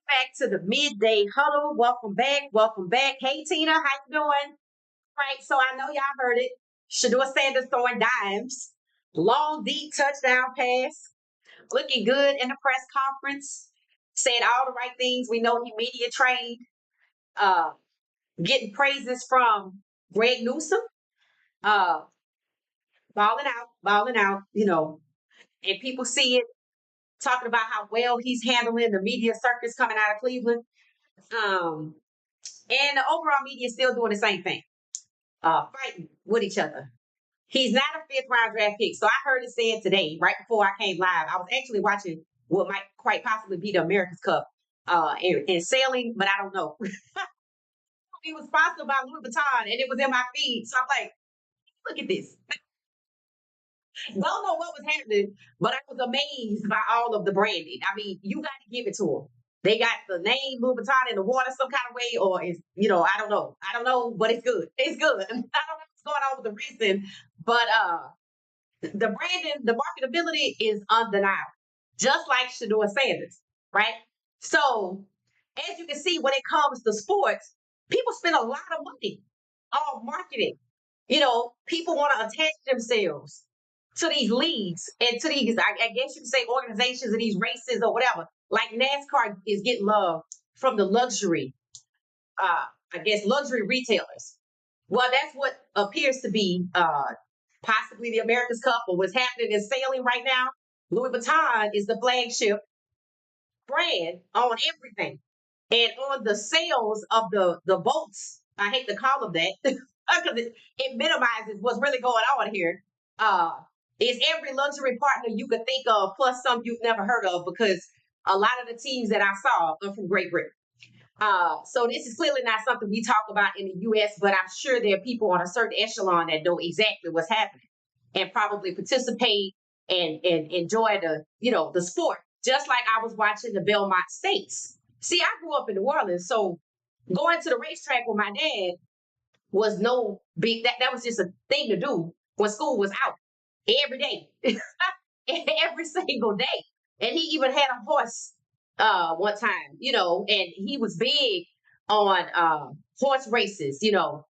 Back to the midday huddle. Welcome back. Welcome back. Hey Tina, how you doing? Right. So I know y'all heard it. Shedeur Sanders throwing dimes. Long, deep touchdown pass. Looking good in the press conference. Said all the right things. We know he media trained. Uh, Getting praises from Greg Newsom. Uh, balling out, and people see it, talking about how well he's handling the media circus coming out of Cleveland. Um, and the overall media is still doing the same thing, fighting with each other. He's not a fifth round draft pick. So I heard it said today, right before I came live. I was actually watching what might quite possibly be the America's Cup in sailing, but I don't know. He was sponsored by Louis Vuitton and it was in my feed. So I'm like, look at this. Don't know what was happening, but I was amazed by all of the branding. I mean, you got to give it to them. They got the name Louis Vuitton in the water some kind of way, or it's, I don't know. I don't know, but it's good. It's good. I don't know what's going on with the reason, but the branding, the marketability is undeniable, just like Shedeur Sanders, right? So, as you can see, when it comes to sports, people spend a lot of money on marketing. People want to attach themselves to these leagues and to these, I guess you could say, organizations and these races or whatever. Like NASCAR is getting love from the luxury, uh, I guess, luxury retailers. Well, that's what appears to be possibly the America's Cup or what's happening in sailing right now. Louis Vuitton is the flagship brand on everything. And on the sales of the boats, I hate to call them that because it minimizes what's really going on here. Uh, is every luxury partner you could think of, plus some you've never heard of, because a lot of the teams that I saw are from Great Britain. So this is clearly not something we talk about in the U.S., but I'm sure there are people on a certain echelon that know exactly what's happening and probably participate and enjoy the sport. Just like I was watching the Belmont Stakes. See, I grew up in New Orleans, so going to the racetrack with my dad was no big. That was just a thing to do when school was out every day, every single day. And he even had a horse one time, and he was big on horse races,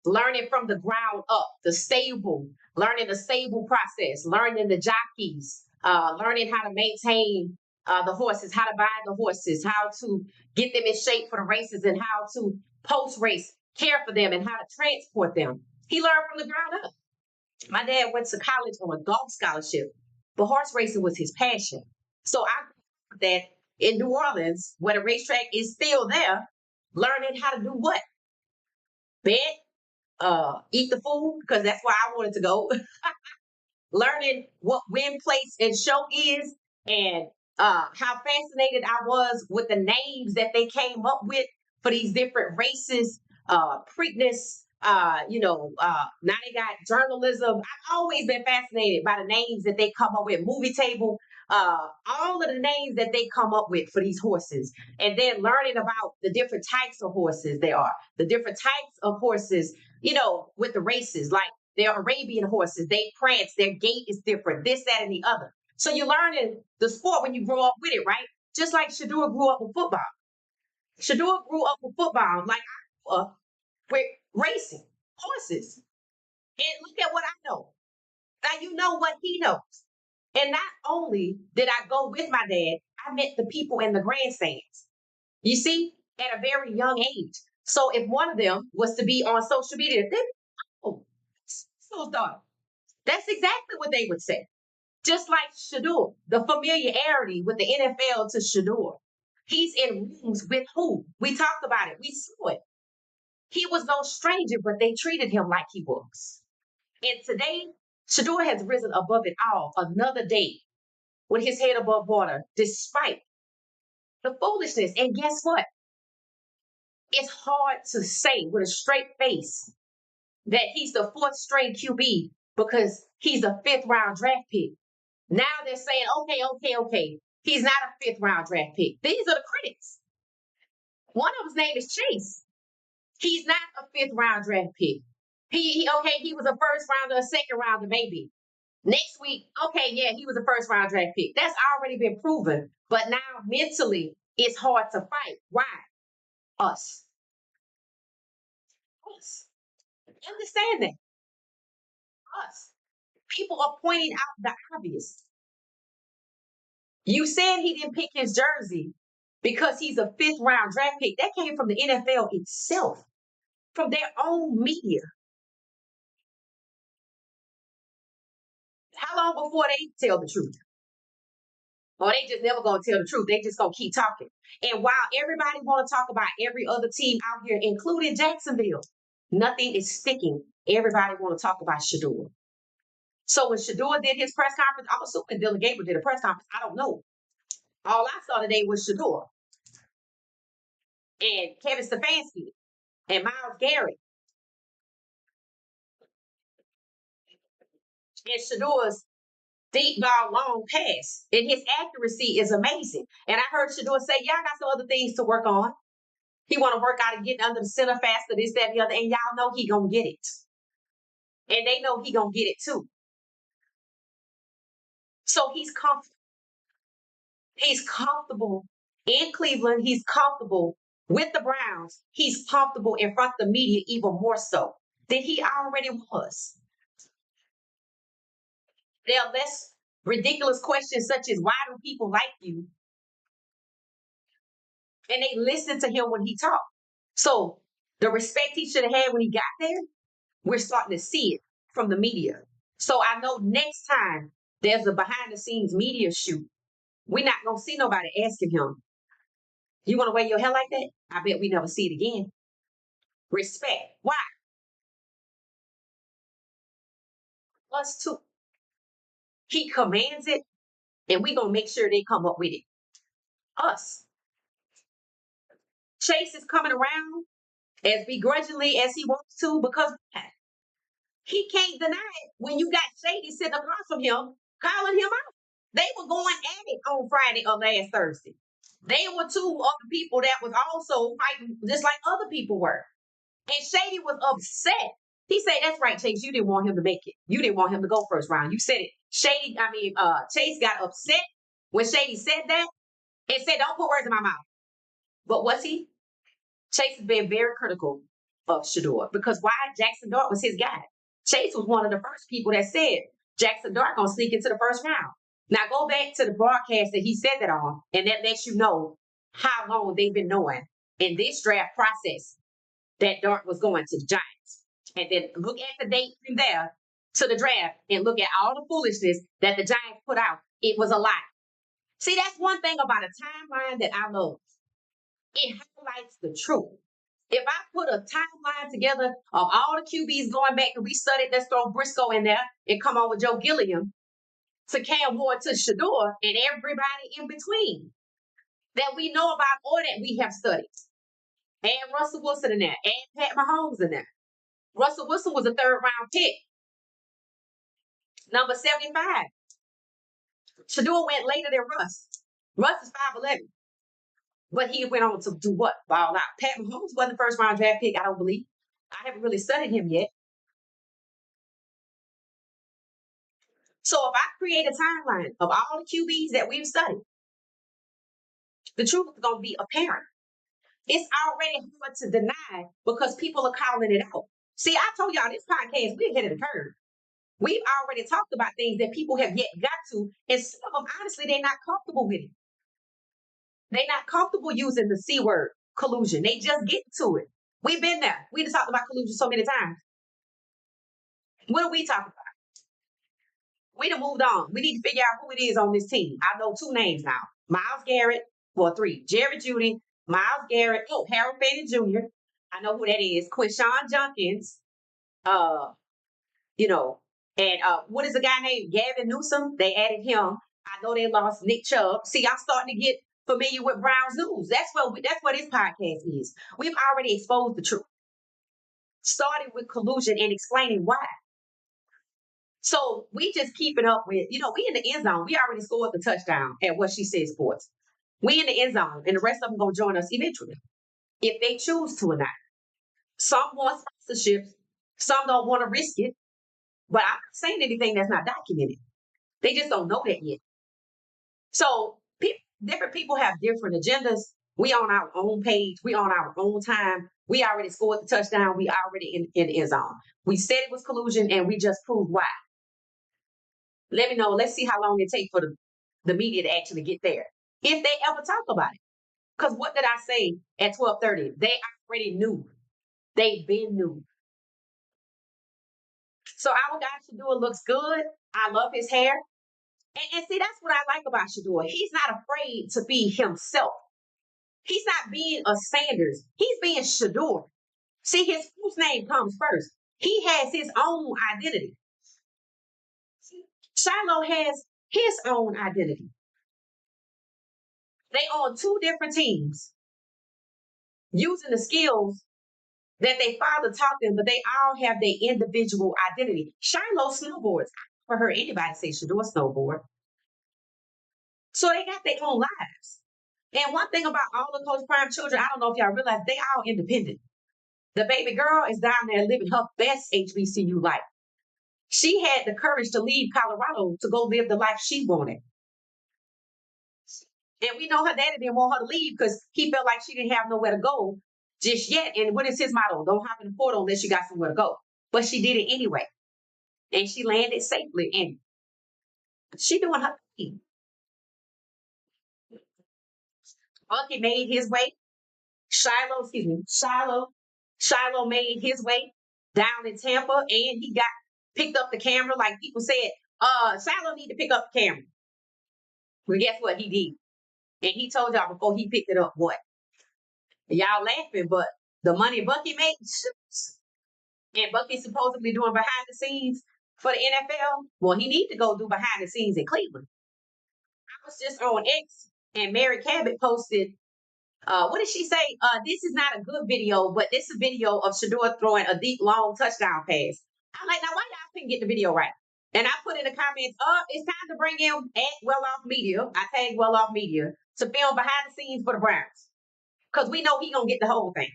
learning from the ground up, the stable, learning the stable process, learning the jockeys, learning how to maintain the horses, how to buy the horses, how to get them in shape for the races, and how to post race care for them and how to transport them. He learned from the ground up. My dad went to college on a golf scholarship, but horse racing was his passion. So I that in New Orleans, where the racetrack is still there, learning how to do what? Bet, eat the food, because that's where I wanted to go. Learning what win, place, and show is, and how fascinated I was with the names that they came up with for these different races, Preakness, now they got journalism. I've always been fascinated by the names that they come up with, movie table, all of the names that they come up with for these horses, and then learning about the different types of horses there are, the different types of horses, with the races, like they're Arabian horses, they prance, their gait is different, this, that, and the other. So you're learning the sport when you grow up with it, right? Just like Shedeur grew up with football. Shedeur grew up with football, like I grew up with racing horses. And look at what I know. Now you know what he knows. And not only did I go with my dad, I met the people in the grandstands. You see, at a very young age. So if one of them was to be on social media, they oh, so daughter. That's exactly what they would say. Just like Shedeur, the familiarity with the NFL to Shedeur. He's in rooms with who? We talked about it. We saw it. He was no stranger, but they treated him like he was. And today, Shedeur has risen above it all another day with his head above water, despite the foolishness. And guess what? It's hard to say with a straight face that he's the fourth string QB because he's a fifth round draft pick. Now they're saying, okay. He's not a fifth round draft pick. These are the critics. One of his name is Chase. He's not a fifth round draft pick. He was a first rounder, a second rounder, maybe. Next week, okay, yeah, he was a first round draft pick. That's already been proven. But now mentally, It's hard to fight. Why? Us. Us. Understand that. Us. People are pointing out the obvious. You said he didn't pick his jersey because he's a fifth round draft pick. That came from the NFL itself, from their own media. How long before they tell the truth? Or they just never gonna tell the truth. They just gonna keep talking. And while everybody wanna talk about every other team out here, including Jacksonville, nothing is sticking. Everybody wanna talk about Shedeur. So when Shedeur did his press conference, I'm assuming Dylan Gabriel did a press conference. I don't know. All I saw today was Shedeur and Kevin Stefanski and Miles Garrett and Shedeur's deep ball long pass. And his accuracy is amazing. And I heard Shedeur say, y'all got some other things to work on. He want to work out and get under the center faster, this, that, and the other. And y'all know he gonna get it. And they know he gonna get it too. So he's comfortable. He's comfortable in Cleveland. He's comfortable with the Browns. He's comfortable in front of the media even more so than he already was. There are less ridiculous questions such as why do people like you? And they listen to him when he talks. So the respect he should have had when he got there, we're starting to see it from the media. So I know next time there's a behind the scenes media shoot, we're not gonna see nobody asking him, you want to wear your hair like that? I bet we never see it again. Respect. Why? Us too. He commands it, and we gonna make sure they come up with it. Us. Chase is coming around as begrudgingly as he wants to because he can't deny it when you got Shady sitting across from him calling him out. They were going at it on Friday or last Thursday. They were two other people that was also fighting just like other people were. And Shady was upset. He said, that's right, Chase. You didn't want him to make it. You didn't want him to go first round. You said it. Chase got upset when Shady said that and said, don't put words in my mouth. But was he? Chase has been very critical of Shedeur because why? Jackson Dart was his guy. Chase was one of the first people that said Jackson Dart gonna sneak into the first round. Now go back to the broadcast that he said that on, and that lets you know how long they've been knowing in this draft process that Dart was going to the Giants. And then look at the date from there to the draft and look at all the foolishness that the Giants put out. It was a lot. See, that's one thing about a timeline that I love. It highlights the truth. If I put a timeline together of all the QBs going back and we studied, let's throw Briscoe in there and come on with Joe Gilliam to Cam Ward to Shedeur and everybody in between that we know about or that we have studied. Add Russell Wilson in there. Add Pat Mahomes in there. Russell Wilson was a third round pick. Number 75. Shedeur went later than Russ. Russ is 5'11". But he went on to do what? Ball out. Pat Mahomes wasn't the first round draft pick, I don't believe. I haven't really studied him yet. So if I create a timeline of all the QBs that we've studied, the truth is going to be apparent. It's already hard to deny because people are calling it out. See, I told y'all this podcast, we're ahead of the curve. We've already talked about things that people have yet got to, and some of them, honestly, they're not comfortable with it. They're not comfortable using the C word, collusion. They just get to it. We've been there. We just talked about collusion so many times. What are we talking about? We done moved on. We need to figure out who it is on this team. I know two names now. Miles Garrett, well, three. Jerry Jeudy, Miles Garrett, Harold Fanning Jr. I know who that is. Quinshawn Junkins, uh, and what is the guy named Gavin Newsom? They added him. I know they lost Nick Chubb. See, I'm starting to get familiar with Browns news. That's what this podcast is. We've already exposed the truth. Starting with collusion and explaining why. So we just keeping up with, we in the end zone. We already scored the touchdown at What She Said Sports. We in the end zone, and the rest of them going to join us eventually, if they choose to or not. Some want sponsorships. Some don't want to risk it. But I'm not saying anything that's not documented. They just don't know that yet. So people different people have different agendas. We on our own page. We on our own time. We already scored the touchdown. We already in the end zone. We said it was collusion, and we just proved why. Let me know. Let's see how long it takes for the media to actually get there, if they ever talk about it. Because what did I say at 12:30? They already knew. They've been new. So our guy Shedeur looks good. I love his hair. And see, that's what I like about Shedeur. He's not afraid to be himself. He's not being a Sanders. He's being Shedeur. See, his first name comes first. He has his own identity. Shiloh has his own identity. They on two different teams using the skills that they father taught them, but they all have their individual identity. Shiloh snowboards. I never heard anybody say Shedeur snowboard. So they got their own lives. And one thing about all the Coach Prime children, I don't know if y'all realize, they all independent. The baby girl is down there living her best HBCU life. She had the courage to leave Colorado to go live the life she wanted. And we know her daddy didn't want her to leave because he felt like she didn't have nowhere to go just yet. And what is his motto? Don't hop in the portal unless you got somewhere to go. But she did it anyway. And she landed safely. And she doing her thing. Bucky made his way. Shiloh made his way down in Tampa, and he got picked up the camera. Like people said, Shiloh need to pick up the camera. Well, guess what he did? And he told y'all before he picked it up what? Y'all laughing, but the money Bucky made, and Bucky's supposedly doing behind the scenes for the NFL. Well, he need to go do behind the scenes in Cleveland. I was just on X, and Mary Cabot posted, what did she say? This is not a good video, but this is a video of Shedeur throwing a deep, long touchdown pass. I'm like, now why y'all couldn't get the video right? And I put in the comments, it's time to bring in at Well Off Media. I tagged Well Off Media to film behind the scenes for the Browns. Because we know he gonna get the whole thing.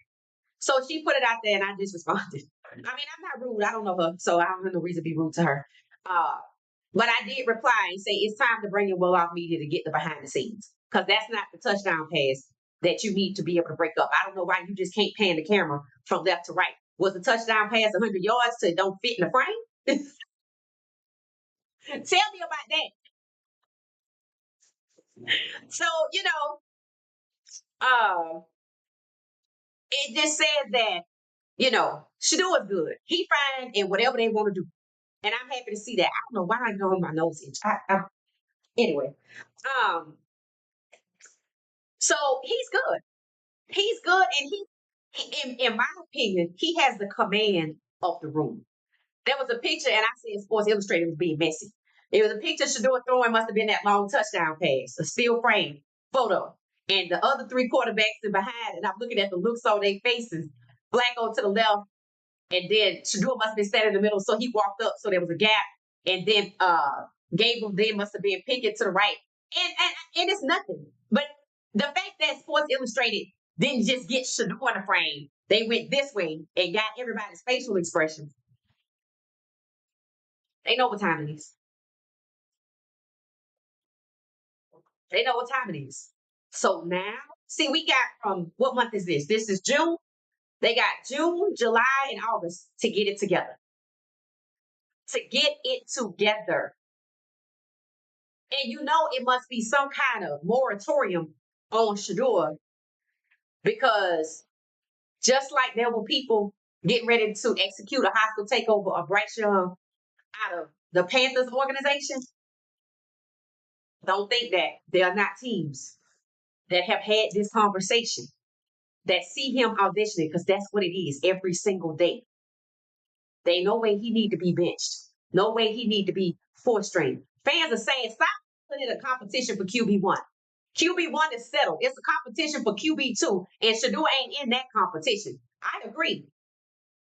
So she put it out there and I just responded. I mean, I'm not rude. I don't know her, so I don't have no reason to be rude to her. But I did reply and say it's time to bring in Well Off Media to get the behind the scenes. Because that's not the touchdown pass that you need to be able to break up. I don't know why you just can't pan the camera from left to right. Was the touchdown pass 100 yards so it don't fit in the frame? Tell me about that. So, uh, it just says that, Shedeur is good. He fine in whatever they want to do. And I'm happy to see that. I don't know why I go on my nose itch. Anyway, um, so he's good. He's good, and in my opinion, he has the command of the room. There was a picture, and I said Sports Illustrated was being messy. It was a picture Shedeur throwing must have been that long touchdown pass, a still frame photo. And the other three quarterbacks are behind, and I'm looking at the looks on their faces. Flacco to the left, and then Shedeur must have been standing in the middle, so he walked up, so there was a gap. And then Gable then must have been Pickett to the right. And it's nothing. But the fact that Sports Illustrated didn't just get Shedeur in the frame, they went this way and got everybody's facial expressions. They know what time it is. They know what time it is. So now, see, we got from what month is this? This is June. They got June, July, and August to get it together. To get it together. And it must be some kind of moratorium on Shedeur because just like there were people getting ready to execute a hostile takeover of Bryce Young out of the Panthers organization, don't think that there are not teams that have had this conversation that see him auditioning because that's what it is every single day. There ain't no way he need to be benched. No way he need to be fourth string. Fans are saying stop putting a competition for QB1. QB1 is settled. It's a competition for QB2, and Shedeur ain't in that competition. I agree.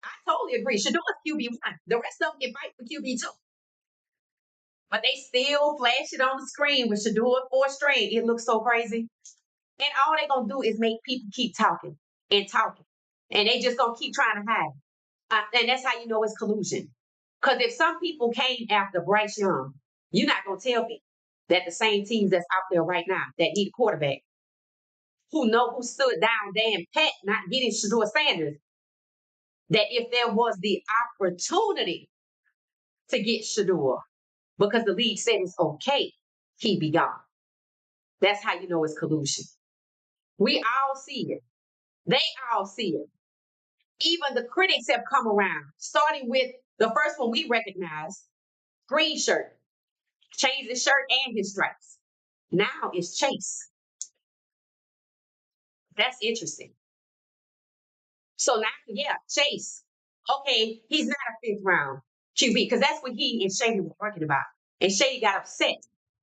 I totally agree. Shedeur is QB1. The rest of them can fight for QB2. But they still flash it on the screen with Shedeur fourth string. It looks so crazy. And all they're going to do is make people keep talking and talking. And they just going to keep trying to hide. And that's how you know it's collusion. Because if some people came after Bryce Young, you're not going to tell me. that the same teams that's out there right now that need a quarterback who stood down Dan Pat not getting Shedeur Sanders, that if there was the opportunity to get Shedeur because the league said it's okay, he'd be gone. That's how you know it's collusion. We all see it. They all see it. Even the critics have come around, starting with the first one we recognize, green shirt, changed his shirt and his stripes. Now it's Chase. That's interesting. So now, yeah, Chase. Okay, he's not a fifth round QB because that's what he and Shady were talking about. And Shady got upset.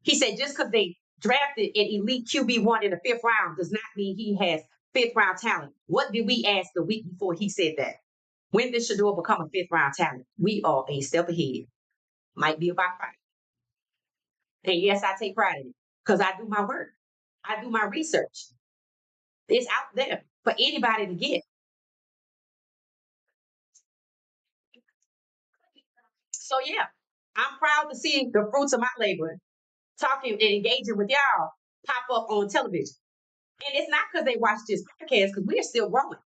He said just because they drafted an elite QB1 in the fifth round does not mean he has fifth round talent. What did we ask the week before he said that? When did Shedeur become a fifth round talent? We are a step ahead. Might be about five. And yes, I take pride in it because I do my work. I do my research. It's out there for anybody to get. So yeah, I'm proud to see the fruits of my labor, talking and engaging with y'all pop up on television. And it's not because they watch this podcast, because we're still growing.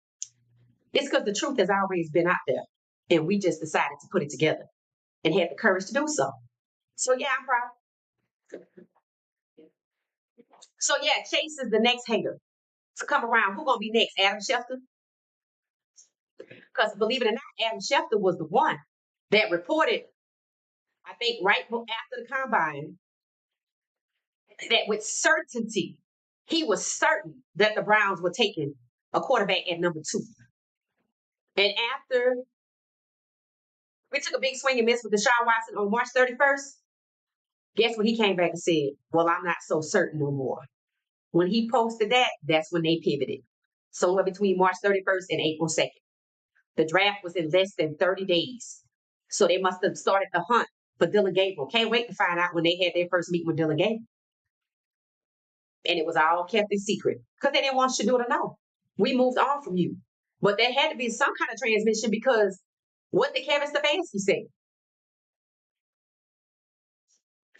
It's because the truth has always been out there. And we just decided to put it together and had the courage to do so. So yeah, I'm proud. So yeah, Chase is the next hater to come around. Who's gonna be next? Adam Schefter? Because believe it or not, Adam Schefter was the one that reported, I think, right after the combine, that with certainty, he was certain that the Browns were taking a quarterback at number 2. And after we took a big swing and miss with Deshaun Watson on March 31st, guess what he came back and said? Well, I'm not so certain no more. When he posted that, that's when they pivoted. Somewhere between March 31st and April 2nd. The draft was in less than 30 days. So they must have started the hunt for Dylan Gabriel. Can't wait to find out when they had their first meeting with Dylan Gabriel. And it was all kept in secret because they didn't want Shedeur to know. We moved on from you. But there had to be some kind of transmission because what did Kevin Stefanski say?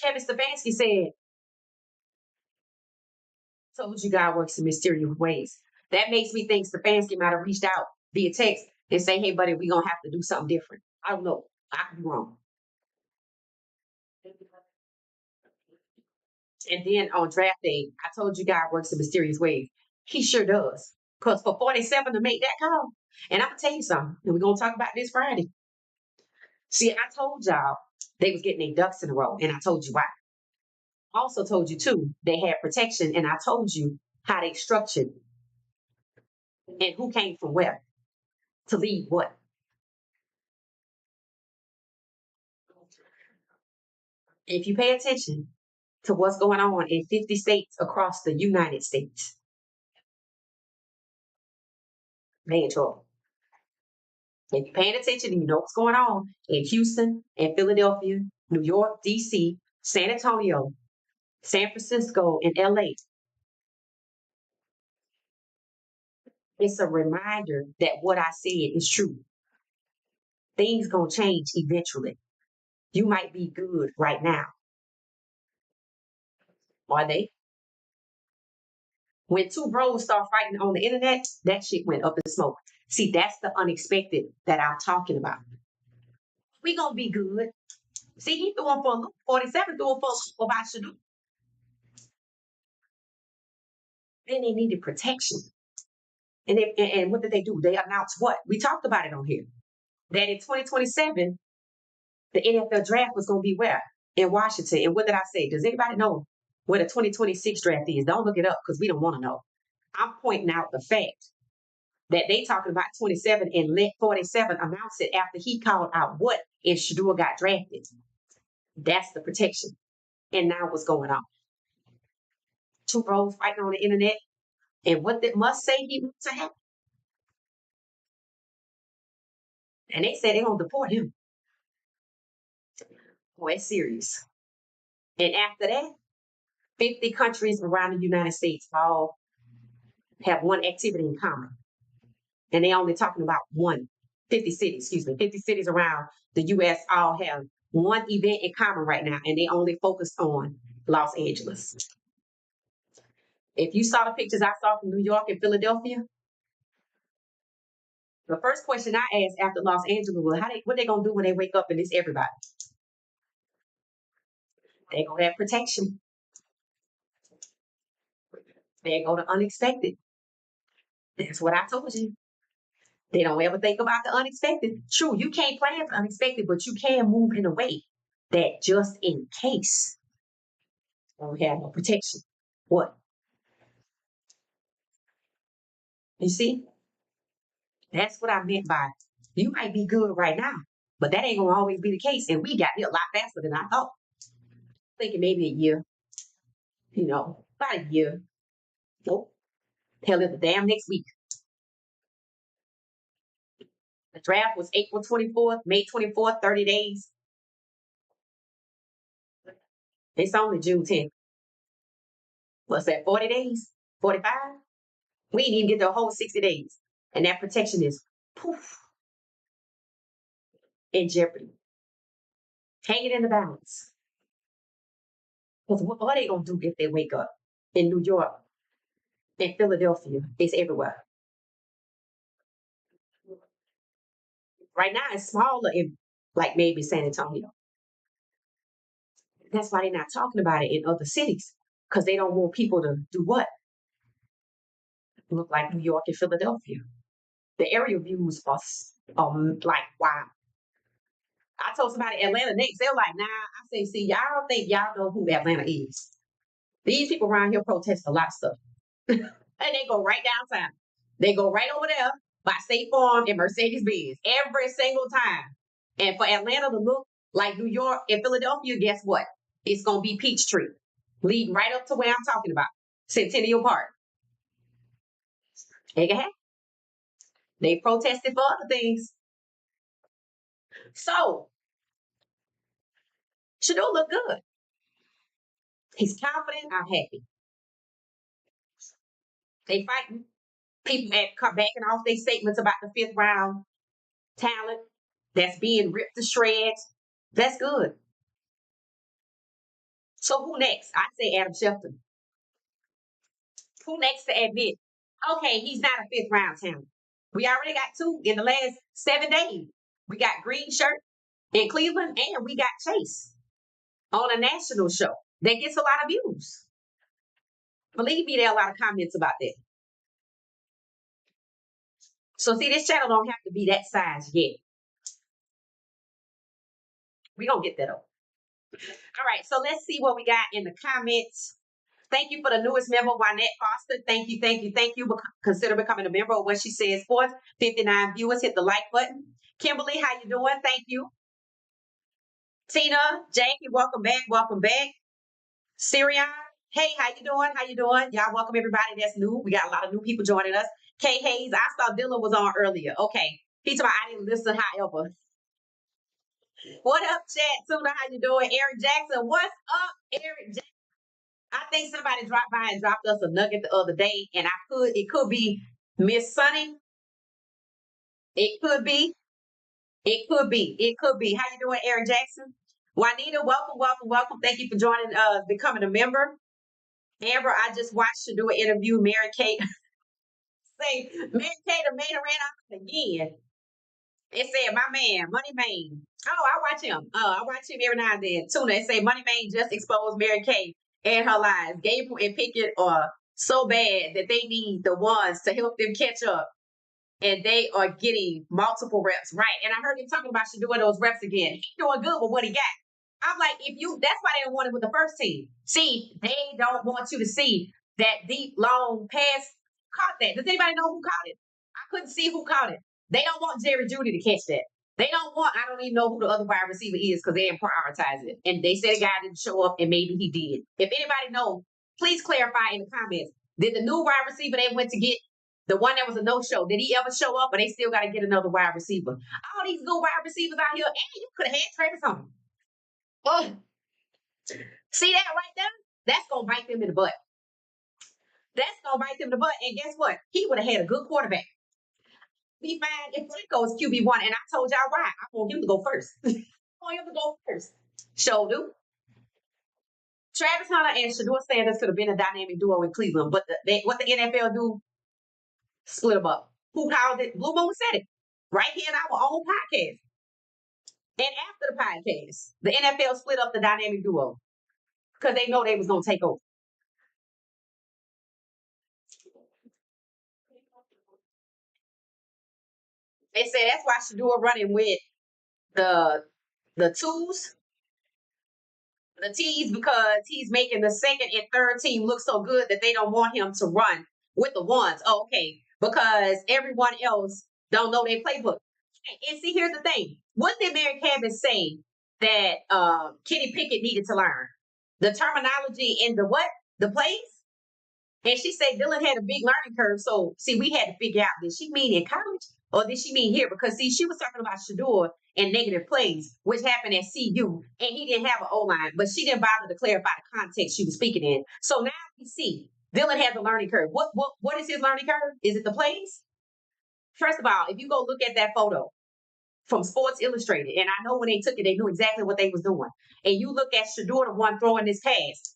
Kevin Stefanski said, told you God works in mysterious ways. That makes me think Stefanski might have reached out via text and say, hey, buddy, we're going to have to do something different. I don't know. I could be wrong. And then on draft day, I told you God works in mysterious ways. He sure does. Because for 47 to make that call, and I'm going to tell you something, and we're going to talk about this Friday. See, I told y'all they was getting their ducks in a row, and I told you why. I also told you, too, they had protection, and I told you how they structured and who came from where to lead what. If you pay attention to what's going on in 50 states across the United States, they in trouble. If you're paying attention and you know what's going on in Houston and Philadelphia, New York, DC, San Antonio, San Francisco, and LA, it's a reminder that what I said is true. Things gonna change eventually. You might be good right now. Are they? When two bros start fighting on the internet, that shit went up in smoke. See, that's the unexpected that I'm talking about. We gonna be good. See, he threw him for a loop. 47 threw him for about Shedeur. Then they needed protection. And what did they do? They announced what? We talked about it on here. That in 2027, the NFL draft was going to be where? In Washington. And what did I say? Does anybody know where the 2026 draft is? Don't look it up because we don't want to know. I'm pointing out the fact that they talking about 27 and let 47 announce it after he called out what if Shedeur got drafted. That's the protection. And now what's going on? Two bros fighting on the internet. And what did Musk say he wants to happen? And they said they're going to deport him. Boy, it's serious. And after that, 50 countries around the United States all have one activity in common. And they're only talking about 50 cities, 50 cities around the US all have one event in common right now. And they only focus on Los Angeles. If you saw the pictures I saw from New York and Philadelphia, the first question I asked after Los Angeles was, what they gonna do when they wake up and it's everybody? They gonna have protection. They go to unexpected. That's what I told you. They don't ever think about the unexpected. True, you can't plan for unexpected, but you can move in a way that just in case don't have no protection. What? You see? That's what I meant by you might be good right now, but that ain't gonna always be the case. And we got here a lot faster than I thought. Thinking maybe a year, about a year. Nope. Hell, it's the damn next week. The draft was April 24th, May 24th, 30 days. It's only June 10th. What's that, 40 days? 45? We didn't even get the whole 60 days. And that protection is poof in jeopardy. Hang it in the balance. Because what are they going to do if they wake up in New York, in Philadelphia? It's everywhere. Right now, it's smaller in, like, maybe San Antonio. That's why they're not talking about it in other cities, because they don't want people to do what? Look like New York and Philadelphia. The area views are like, wow. I told somebody Atlanta next. They're like, nah. I say, see, y'all don't think y'all know who Atlanta is. These people around here protest a lot of stuff. And they go right downtown. They go right over there by State Farm and Mercedes Benz every single time. And for Atlanta to look like New York and Philadelphia, guess what? It's going to be Peachtree, leading right up to where I'm talking about, Centennial Park. They protested for other things. So, Shedeur look good. He's confident. I'm happy. They fighting. People come backing off their statements about the fifth round talent that's being ripped to shreds. That's good. So who next? I say Adam Schefter. Who next to admit, okay, he's not a fifth round talent? We already got two in the last 7 days. We got Green Shirt in Cleveland, and we got Chase on a national show that gets a lot of views. Believe me, there are a lot of comments about that. So see, this channel don't have to be that size yet. We gonna get that up. All right, so let's see what we got in the comments. Thank you for the newest member, Wynette Foster. Thank you, thank you, thank you. Consider becoming a member of What She Says Sports. 59 viewers. Hit the like button. Kimberly, how you doing? Thank you. Tina, Jackie, welcome back. Welcome back. Sirion, hey, how you doing? How you doing? Y'all welcome everybody that's new. We got a lot of new people joining us. Kay Hayes, I saw Dylan was on earlier. Okay. He told me I didn't listen, however. What up, chat? Tuna, how you doing? Eric Jackson, what's up, Eric Jackson? I think somebody dropped by and dropped us a nugget the other day, and it could be Miss Sunny. It could be. It could be. It could be. How you doing, Eric Jackson? Juanita, welcome, welcome, welcome. Thank you for joining us, becoming a member. Amber, I just watched you do an interview. Mary Kate say Mary Kate made her ran off again. It said, my man, Money Man. Oh, I watch him. I watch him every now and then. Tuna, it say Money Man just exposed Mary Kate and her lies. Gabriel and Pickett are so bad that they need the ones to help them catch up. And they are getting multiple reps. Right. And I heard him talking about doing those reps again. He's doing good with what he got. I'm like, that's why they don't want it with the first team. See, they don't want you to see that deep, long pass. Caught that. Does anybody know who caught it? I couldn't see who caught it. They don't want Jerry Judy to catch that. I don't even know who the other wide receiver is because they didn't prioritize it. And they said a guy didn't show up and maybe he did. If anybody knows, please clarify in the comments. Did the new wide receiver they went to get, the one that was a no-show, did he ever show up or they still got to get another wide receiver? All these good wide receivers out here, and you could have had Travis Hunter. Oh, see that right there? That's going to bite them in the butt. That's going to bite them in the butt. And guess what? He would have had a good quarterback. Be fine if Franco is QB1. And I told y'all why. I want him to go first. I want him to go first. Show do. Travis Hunter and Shedeur Sanders could have been a dynamic duo in Cleveland, but what the NFL do, split them up. Who called it? Blue Moon said it right here in our own podcast. And after the podcast, the NFL split up the dynamic duo because they know they was gonna take over. They said that's why Shedeur running with the the twos, the T's, because he's making the second and third team look so good that they don't want him to run with the ones. Oh, okay, because everyone else don't know their playbook. And see, here's the thing: what did Mary Kavin say that Kenny Pickett needed to learn? The terminology in the what? The plays? And she said Dylan had a big learning curve. So, see, we had to figure out, did she mean in college or did she mean here? Because, see, she was talking about Shedeur and negative plays, which happened at CU, and he didn't have an O line, but she didn't bother to clarify the context she was speaking in. So now we see Dylan has a learning curve. What is his learning curve? Is it the plays? First of all, if you go look at that photo from Sports Illustrated, and I know when they took it, they knew exactly what they was doing. And you look at Shedeur, the one throwing this pass,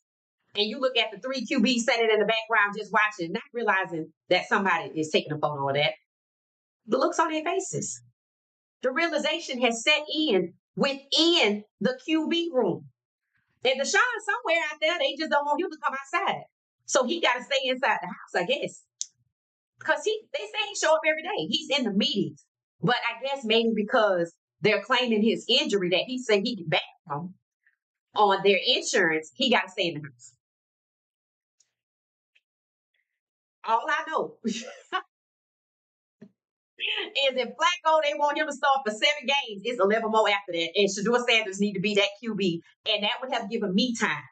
and you look at the three QBs sitting in the background just watching, not realizing that somebody is taking a photo of that. The looks on their faces. The realization has set in within the QB room. And Deshaun, somewhere out there, they just don't want him to come outside. So he got to stay inside the house, I guess. Because they say he show up every day. He's in the meetings. But I guess maybe because they're claiming his injury that he said he get back from on their insurance, he got to stay in the house. All I know is if Flacco, they want him to start for 7 games, it's 11 more after that. And Shedeur Sanders need to be that QB. And that would have given me time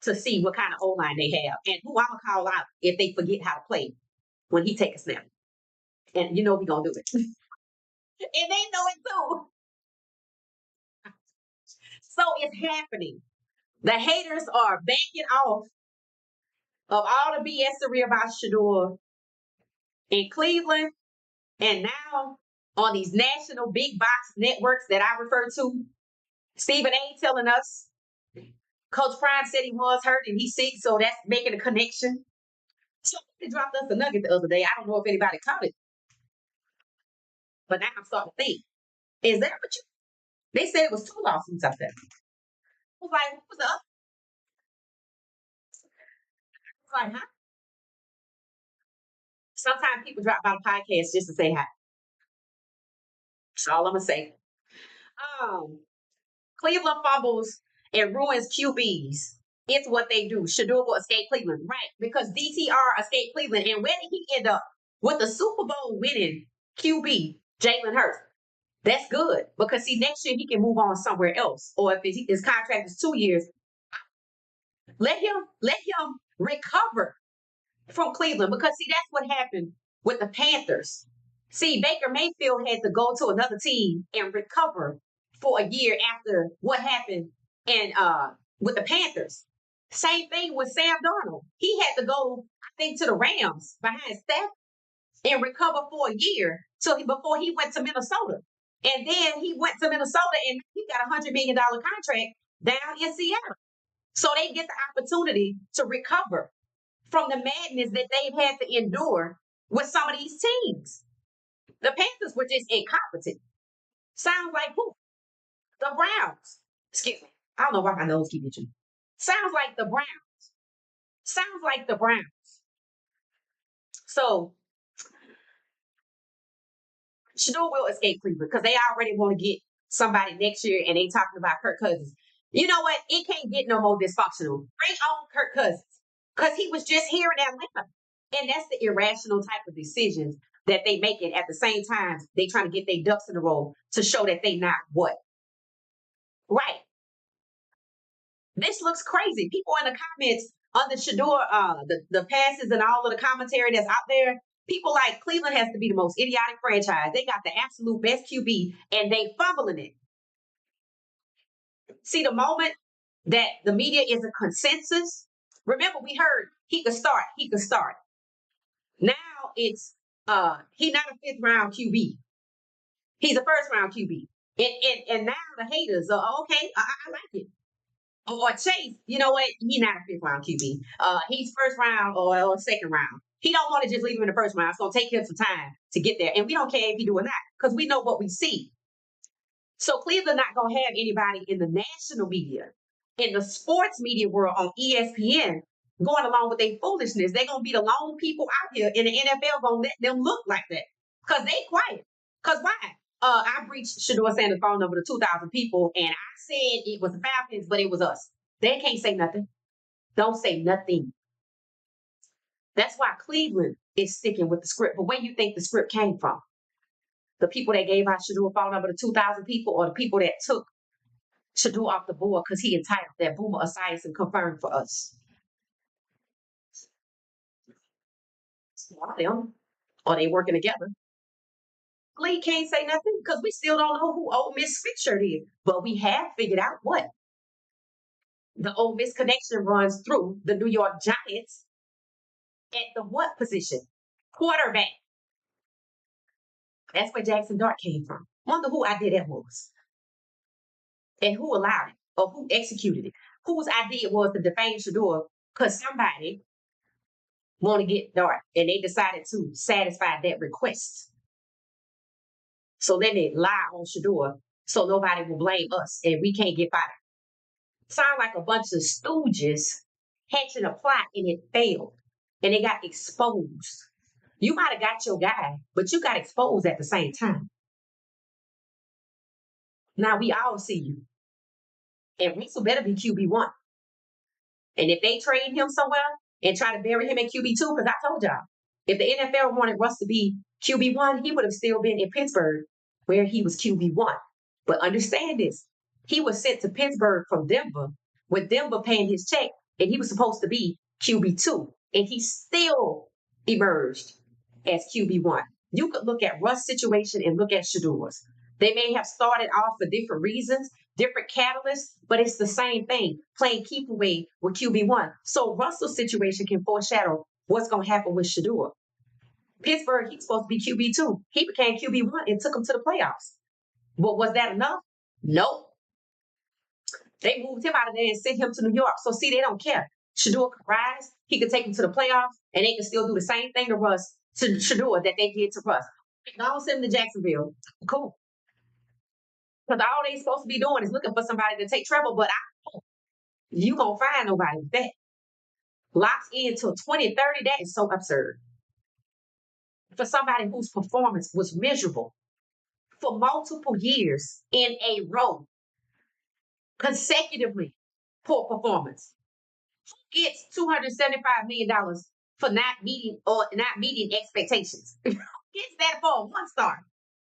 to see what kind of O-line they have and who I'm going to call out if they forget how to play when he take a snap. And you know we're going to do it. And they know it too. So it's happening. The haters are backing off of all the BS to read about Shedeur in Cleveland and now on these national big box networks that I refer to. Stephen A. telling us Coach Prime said he was hurt and he's sick, so that's making a connection. So they dropped us a nugget the other day. I don't know if anybody caught it, but now I'm starting to think: is that what you? They said it was 2 lawsuits out there. I was like, what was up? I was like, huh? Sometimes people drop by the podcast just to say hi. That's all I'm gonna say. Um, Cleveland fumbles and ruins QBs. It's what they do. Shedeur will escape Cleveland, right? Because DTR escaped Cleveland, and where did he end up? With the Super Bowl winning QB, Jalen Hurts. That's good because see, next year he can move on somewhere else, or if his contract is 2 years, let him recover from Cleveland because see, that's what happened with the Panthers. See, Baker Mayfield had to go to another team and recover for a year after what happened and with the Panthers. Same thing with Sam Darnold. He had to go, I think, to the Rams behind Steph and recover for a year before he went to Minnesota. And then he went to Minnesota and he got $100 million contract down in Seattle. So they get the opportunity to recover from the madness that they've had to endure with some of these teams. The Panthers were just incompetent. Sounds like who? The Browns. Excuse me. I don't know why my nose keeps itching. Sounds like the Browns. Sounds like the Browns. So Shedeur will escape Cleveland because they already want to get somebody next year and they talking about Kirk Cousins. You know what? It can't get no more dysfunctional. Bring on Kirk Cousins because he was just here in Atlanta. And that's the irrational type of decisions that they make it at the same time. They trying to get their ducks in a row to show that they not what? Right. This looks crazy. People in the comments on the Shedeur, the passes and all of the commentary that's out there, people like Cleveland has to be the most idiotic franchise. They got the absolute best QB and they fumbling it. See, the moment that the media is a consensus, remember we heard he could start, he could start. Now it's he's not a 5th-round QB. He's a 1st-round QB. And now the haters are okay, I like it. Or Chase, you know what? He's not a fifth round QB. He's first round or second round. He don't want to just leave him in the first round. It's gonna take him some time to get there, and we don't care if he doing that because we know what we see. So Cleveland not gonna have anybody in the national media, in the sports media world on ESPN going along with their foolishness. They're gonna be the lone people out here in the NFL gonna let them look like that because they quiet. Because why? I breached Shedeur Sanders' phone number to 2,000 people, and I said it was the Falcons, but it was us. They can't say nothing. Don't say nothing. That's why Cleveland is sticking with the script. But where you think the script came from? The people that gave out Shedeur phone number to 2,000 people, or the people that took Shedeur off the board because he entitled that Boomer Esiason and confirmed for us? One of them. Are they working together? Lee can't say nothing because we still don't know who Ole Miss Fitchard is. But we have figured out what the Ole Miss connection runs through the New York Giants at the what position? Quarterback. That's where Jackson Dart came from. Wonder who idea that was and who allowed it or who executed it. Whose idea it was to defame Shedeur because somebody want to get Dart and they decided to satisfy that request. So then they lie on Shedeur so nobody will blame us and we can't get fired. Sound like a bunch of stooges hatching a plot and it failed and they got exposed. You might have got your guy, but you got exposed at the same time. Now we all see you. And Russell better be QB1. And if they trade him somewhere and try to bury him at QB2, because I told y'all, if the NFL wanted Russ to be QB1, he would have still been in Pittsburgh where he was QB1. But understand this, he was sent to Pittsburgh from Denver with Denver paying his check, and he was supposed to be QB2. And he still emerged as QB1. You could look at Russ' situation and look at Shedeur's. They may have started off for different reasons, different catalysts, but it's the same thing, playing keep away with QB1. So Russell's situation can foreshadow what's going to happen with Shedeur. Pittsburgh, he's supposed to be QB2. He became QB1 and took him to the playoffs. But was that enough? Nope. They moved him out of there and sent him to New York. So see, they don't care. Shedeur could rise. He could take him to the playoffs, and they can still do the same thing to Russ, to Shedeur that they did to Russ. I'll send him to Jacksonville. Cool. Because all they supposed to be doing is looking for somebody to take trouble, but you gonna find nobody with that. Locks in till 2030, that is so absurd. For somebody whose performance was miserable for multiple years in a row, consecutively poor performance. Who gets $275 million for not meeting expectations? Who gets that for a one star?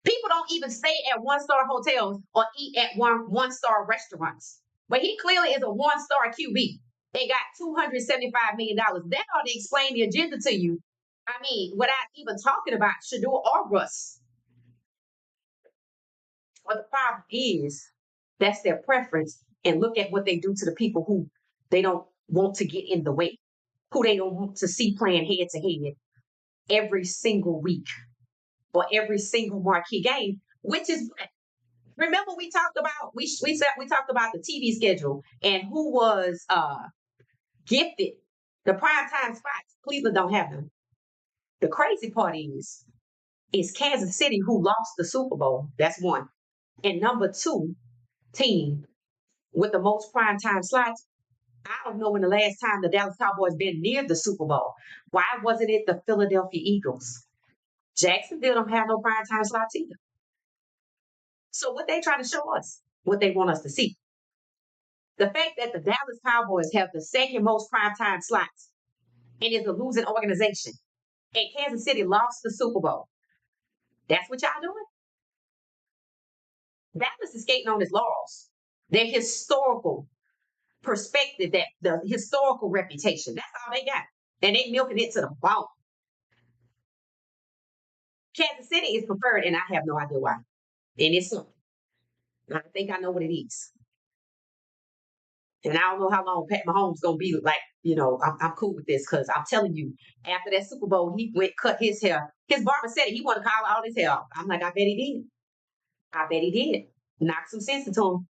People don't even stay at one-star hotels or eat at one-star restaurants. But he clearly is a one-star QB. They got $275 million. That ought to explain the agenda to you. I mean, without even talking about Shedeur or Russ. But the problem is that's their preference. And look at what they do to the people who they don't want to get in the way, who they don't want to see playing head to head every single week or every single marquee game, which is, remember we talked about we talked about the TV schedule and who was gifted the primetime spots. Cleveland don't have them. The crazy part is Kansas City, who lost the Super Bowl. That's one. And number two team with the most primetime slots. I don't know when the last time the Dallas Cowboys been near the Super Bowl. Why wasn't it the Philadelphia Eagles? Jacksonville don't have no primetime slots either. So what they trying to show us, what they want us to see. The fact that the Dallas Cowboys have the second most primetime slots and is a losing organization, and Kansas City lost the Super Bowl. That's what y'all doing? Dallas is skating on his laurels. Their historical perspective, that the historical reputation. That's all they got. And they milking it to the bone. Kansas City is preferred, and I have no idea why. And it's something. I think I know what it is. And I don't know how long Pat Mahomes gonna be like, I'm cool with this because I'm telling you, after that Super Bowl, he went cut his hair. His barber said it, he wanted to call all his hair off. I'm like, I bet he did. I bet he did. Knock some sense into him.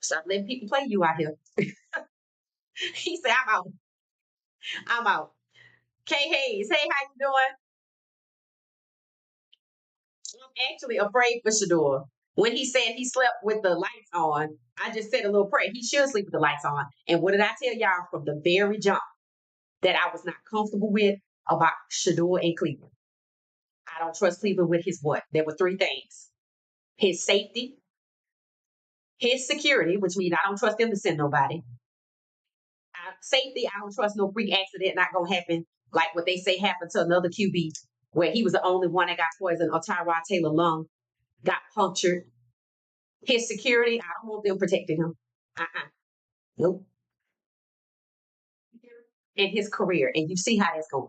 Stop letting people play you out here. He said, I'm out. I'm out. Kay Hayes, hey, how you doing? I'm actually afraid for Shedeur. When he said he slept with the lights on, I just said a little prayer. He should sleep with the lights on. And what did I tell y'all from the very jump that I was not comfortable with about Shedeur and Cleveland? I don't trust Cleveland with his what? There were three things: his safety, his security, which means I don't trust him to send nobody. Safety, I don't trust no freak accident not gonna happen like what they say happened to another QB where he was the only one that got poisoned or Tyrod Taylor lung got punctured. His security, I don't want them protecting him. Nope. And his career, and you see how that's going.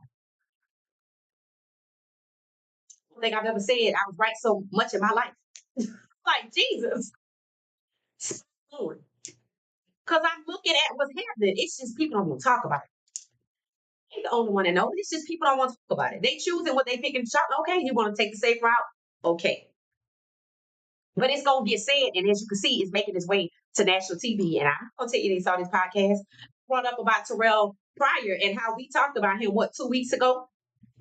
I don't think I've ever said I was right so much in my life. Like Jesus. Because I'm looking at what's happening. It's just people don't want to talk about it. He's the only one that knows. It's just people don't want to talk about it. They choosing what they pick and shot. Okay, you want to take the safe route? Okay. But it's gonna get said, and as you can see, it's making its way to national TV. And I'm gonna tell you, they saw this podcast brought up about Terrell Pryor and how we talked about him 2 weeks ago,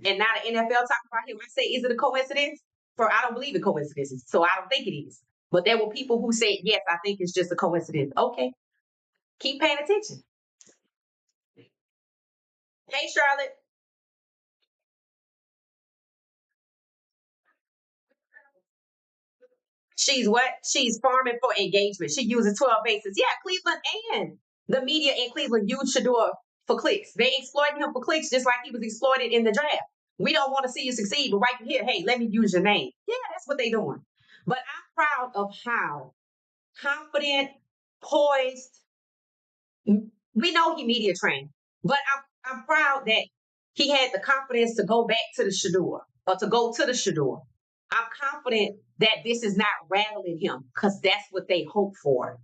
and now the NFL talking about him. I say, is it a coincidence? For I don't believe in coincidences, so I don't think it is. But there were people who said, yes, I think it's just a coincidence. Okay, keep paying attention. Hey, Charlotte. She's what? She's farming for engagement. She uses 12 bases. Yeah, Cleveland and the media in Cleveland use Shedeur for clicks. They exploited him for clicks just like he was exploited in the draft. We don't want to see you succeed, but right here, hey, let me use your name. Yeah, that's what they're doing. But I'm proud of how confident, poised. We know he media trained, but I'm proud that he had the confidence to go back to the Shedeur or to go to the Shedeur. I'm confident that this is not rattling him because that's what they hope for.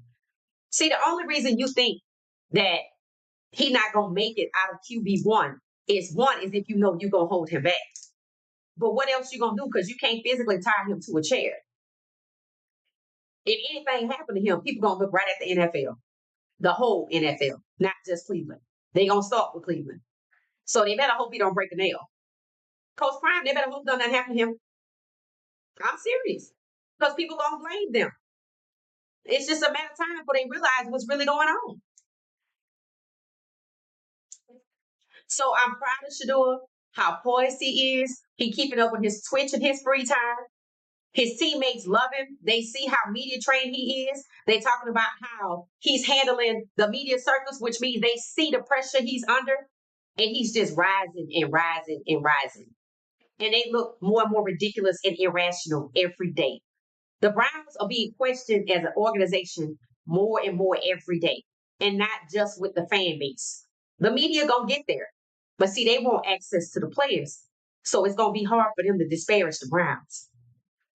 See, the only reason you think that he not gonna make it out of QB one is if you know you're gonna hold him back. But what else you gonna do? Because you can't physically tie him to a chair. If anything happened to him, people gonna look right at the NFL, the whole NFL, not just Cleveland. They gonna start with Cleveland. So they better hope he don't break a nail. Coach Prime, they better hope nothing happen to him. I'm serious. Because people gonna blame them. It's just a matter of time before they realize what's really going on. So I'm proud of Shedeur, how poised he is. He keeping up with his Twitch in his free time. His teammates love him. They see how media trained he is. They talking about how he's handling the media circus, which means they see the pressure he's under, and he's just rising and rising and rising. And they look more and more ridiculous and irrational every day. The Browns are being questioned as an organization more and more every day, and not just with the fan base. The media gonna get there, but see, they want access to the players, so it's gonna be hard for them to disparage the Browns.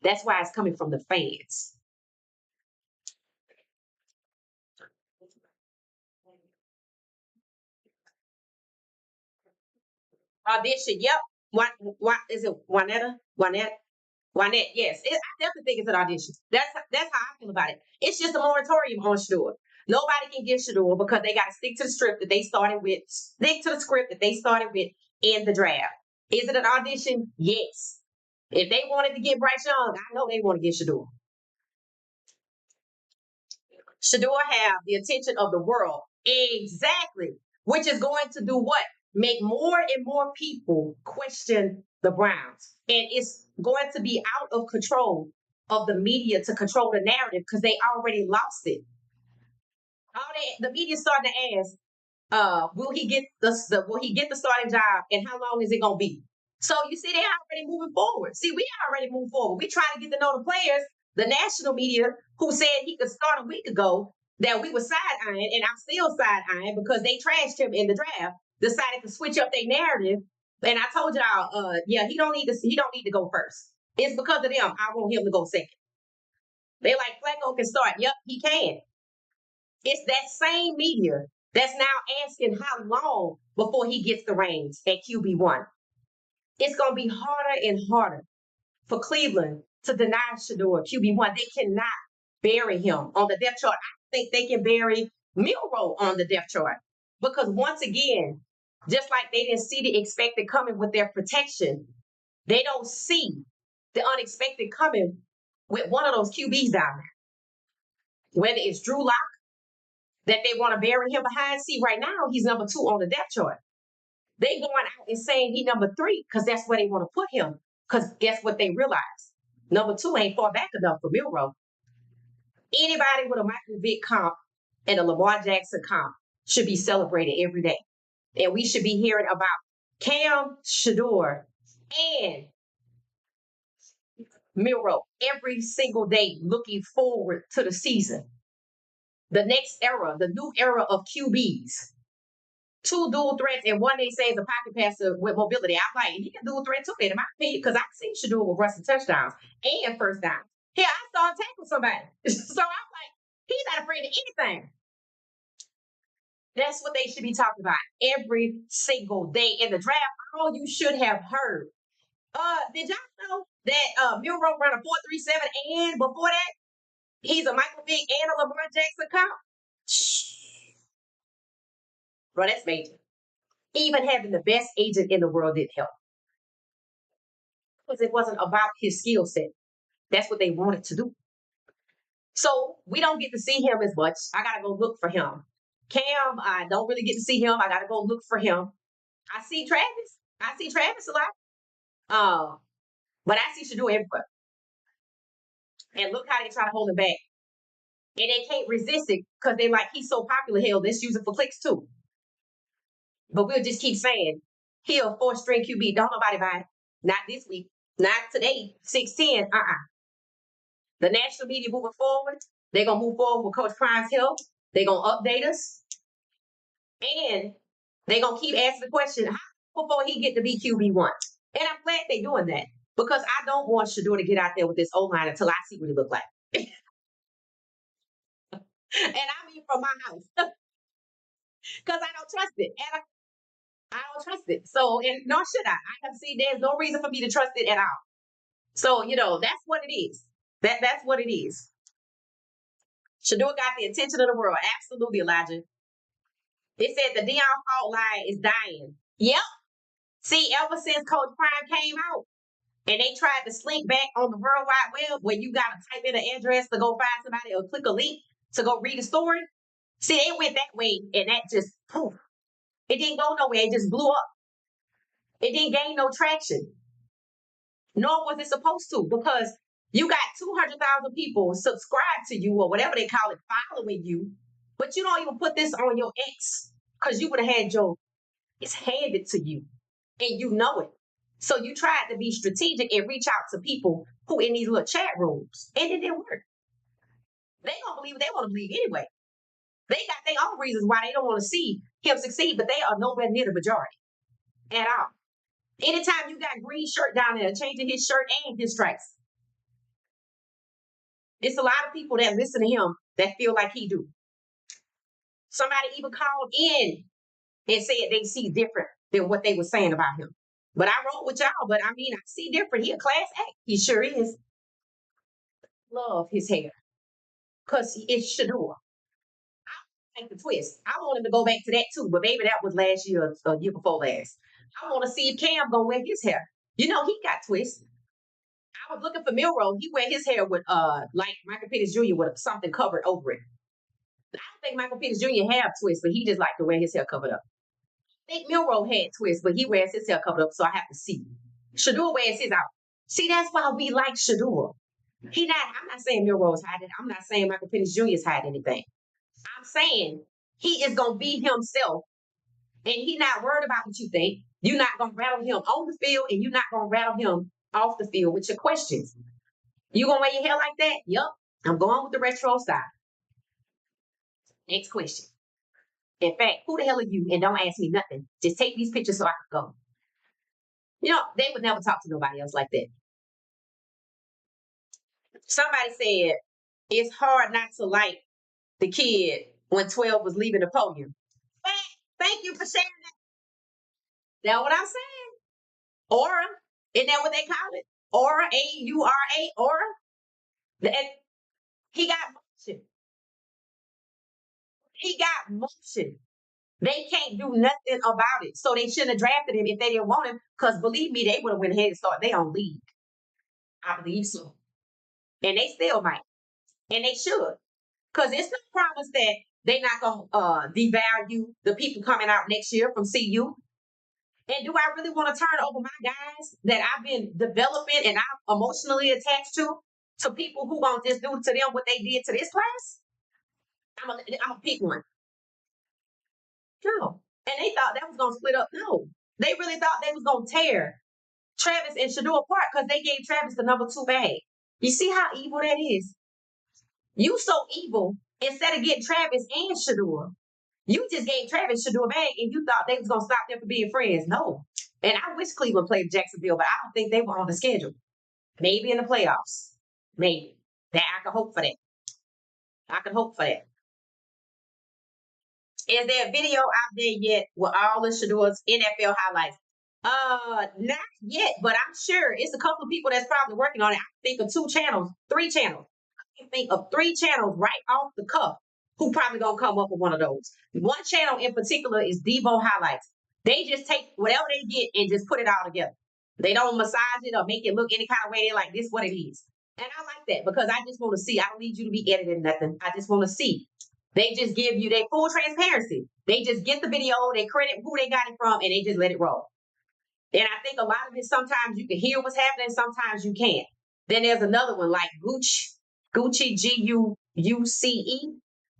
That's why it's coming from the fans. Audition, yep. What is it? Juanetta? Juanette? Juanette, yes. I definitely think it's an audition. That's how I feel about it. It's just a moratorium on Shedeur. Nobody can get Shedeur because they got to stick to the script that they started with. Stick to the script that they started with in the draft. Is it an audition? Yes. If they wanted to get Bryce Young, I know they want to get Shedeur. Shedeur have the attention of the world. Exactly. Which is going to do what? Make more and more people question the Browns. And it's going to be out of control of the media to control the narrative because they already lost it. The media starting to ask, will he get will he get the starting job and how long is it gonna be? So you see, they're already moving forward. See, we already moved forward. We trying to get to know the players. The national media, who said he could start a week ago, that we were side eyeing, and I'm still side eyeing because they trashed him in the draft, decided to switch up their narrative. And I told y'all, yeah, he don't need to go first. It's because of them. I want him to go second. They like Flacco can start. Yep, he can. It's that same media that's now asking how long before he gets the reins at QB1. It's going to be harder and harder for Cleveland to deny Shedeur QB1. They cannot bury him on the depth chart. think they can bury Milrow on the depth chart because once again, just like they didn't see the expected coming with their protection, they don't see the unexpected coming with one of those QBs down there. Whether it's Drew Lock that they want to bury him behind. See, right now he's number 2 on the depth chart. They going out and saying he number 3 because that's where they want to put him. Because guess what they realize? Number 2 ain't far back enough for Milrow. Anybody with a Michael Vick comp and a Lamar Jackson comp should be celebrated every day. And we should be hearing about Cam, Shedeur, and Milrow every single day looking forward to the season. The next era, the new era of QBs. 2 dual threats, and one they say is a pocket passer with mobility. I'm like, he can dual threat too, in my opinion, because I've seen Shedeur with rushing touchdowns and first down. Here, I saw him tackle somebody. So I'm like, he's not afraid of anything. That's what they should be talking about every single day in the draft. Oh, you should have heard. Did y'all know that Milrow run a 4.37 and before that, he's a Michael Vick and a Lamar Jackson comp? Bro, that's major. Even having the best agent in the world didn't help. Because it wasn't about his skill set. That's what they wanted to do. So we don't get to see him as much. I gotta go look for him. Cam, I don't really get to see him. I gotta go look for him. I see Travis. I see Travis a lot. But I see Shedeur everywhere. And look how they try to hold him back. And they can't resist it because they like he's so popular. Hell, let's use it for clicks too. But we'll just keep saying he a 4th-string QB. Don't nobody buy it. Not this week. Not today. 6'10. The national media moving forward, they're going to move forward with Coach Prime's help. They're going to update us. And they're going to keep asking the question, how before he get to be QB1? And I'm glad they're doing that because I don't want Shedeur to get out there with this O-line until I see what he look like. And I mean from my house because I don't trust it. And I don't trust it. So, and nor should I. I have seen there's no reason for me to trust it at all. So, that's what it is. That's what it is. Shedeur got the attention of the world. Absolutely, Elijah. It said the Deion fault line is dying. Yep. See, ever since Coach Prime came out and they tried to slink back on the World Wide Web where you got to type in an address to go find somebody or click a link to go read a story. See, they went that way and that just poof. It didn't go nowhere. It just blew up. It didn't gain no traction. Nor was it supposed to because you got 200,000 people subscribe to you or whatever they call it, following you, but you don't even put this on your X because you would have had it's handed to you and you know it. So you tried to be strategic and reach out to people who in these little chat rooms and it didn't work. They don't believe what they want to believe anyway. They got their own reasons why they don't want to see him succeed, but they are nowhere near the majority at all. Anytime you got green shirt down there, changing his shirt and his stripes. It's a lot of people that listen to him that feel like he do. Somebody even called in and said they see different than what they were saying about him. But I wrote with y'all, but I mean, I see different. He a class act. He sure is. Love his hair. Because it's Shedeur. I like the twist. I want him to go back to that too, but maybe that was last year or year before last. I want to see if Cam gonna wear his hair. He got twists. I was looking for Milrow. He wear his hair with like Michael Pettis Jr. with something covered over it. I don't think Michael Pettis Jr. have twists, but he just like to wear his hair covered up. I think Milrow had twists, but he wears his hair covered up, so I have to see. Shedeur wears his out. See, that's why we like Shedeur. I'm not saying Milrow's hiding. I'm not saying Michael Penix Jr. is hiding anything. I'm saying he is gonna be himself, and he not worried about what you think. You're not gonna rattle him on the field, and you're not gonna rattle him off the field with your questions. You gonna wear your hair like that? Yup. I'm going with the retro style. Next question. In fact, who the hell are you? And don't ask me nothing. Just take these pictures so I can go. They would never talk to nobody else like that. Somebody said it's hard not to like the kid when 12 was leaving the podium. Thank you for sharing that. That's what I'm saying. Aura. Isn't that what they call it? Aura, Aura, Aura. And he got motion. He got motion. They can't do nothing about it. So they shouldn't have drafted him if they didn't want him. Because believe me, they would have went ahead and started their own league. I believe so. And they still might. And they should. Because it's no promise that they're not going to devalue the people coming out next year from CU. And do I really want to turn over my guys that I've been developing and I'm emotionally attached to people who going to just do to them what they did to this class? I'm a pick one. No. And they thought that was going to split up. No. They really thought they was going to tear Travis and Shedeur apart because they gave Travis the number 2 bag. You see how evil that is? You so evil. Instead of getting Travis and Shedeur, you just gave Travis Shedeur bag and you thought they was going to stop them from being friends. No. And I wish Cleveland played Jacksonville, but I don't think they were on the schedule. Maybe in the playoffs. Maybe. That I can hope for that. I can hope for that. Is there a video out there yet with all of Shedeur's NFL highlights? Not yet, but I'm sure it's a couple of people that's probably working on it. I think of 2 channels, 3 channels. I can think of 3 channels right off the cuff who probably gonna come up with one of those. One channel in particular is Devo Highlights. They just take whatever they get and just put it all together. They don't massage it or make it look any kind of way. They're like, this what it is. And I like that because I just want to see. I don't need you to be editing nothing. I just want to see. They just give you their full transparency. They just get the video, they credit who they got it from, and they just let it roll. And I think a lot of it, sometimes you can hear what's happening, sometimes you can't. Then there's another one like Gucci, Guuce.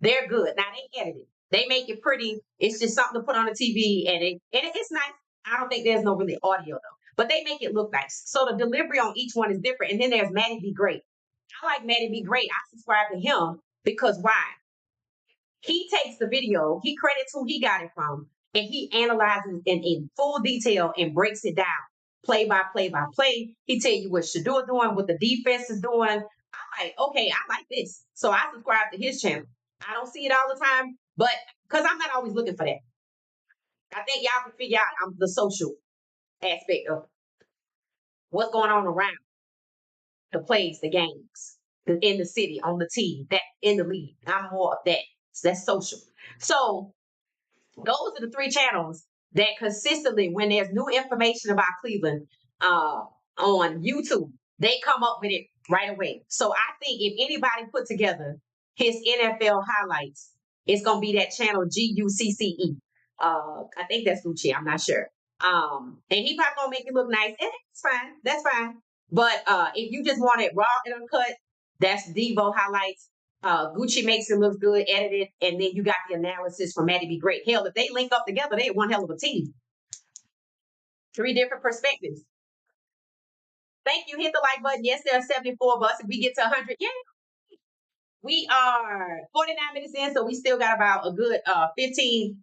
They're good. Now they edit it. They make it pretty. It's just something to put on the TV, and it's nice. I don't think there's no really audio though, but they make it look nice. So the delivery on each one is different. And then there's Maddie Be Great. I like Maddie Be Great. I subscribe to him because why? He takes the video, he credits who he got it from, and he analyzes in full detail and breaks it down, play by play by play. He tell you what Shedeur doing, what the defense is doing. I'm like, okay, I like this. So I subscribe to his channel. I don't see it all the time, but because I'm not always looking for that. I think y'all can figure out the social aspect of what's going on around the plays, the games, in the city, on the team, that in the league. I'm more of that. So that's social. So those are the 3 channels that consistently, when there's new information about Cleveland on YouTube, they come up with it right away. So I think if anybody put together his NFL highlights, it's gonna be that channel Gucce. I think that's Gucci. I'm not sure. And he probably gonna make it look nice. And it's fine. That's fine. But if you just want it raw and uncut, that's Devo highlights. Gucci makes it look good, edited, and then you got the analysis from Maddie Be Great. Hell, if they link up together, they're one hell of a team. 3 different perspectives. Thank you. Hit the like button. Yes, there are 74 of us. If we get to 100, yeah. We are 49 minutes in, so we still got about a good 15,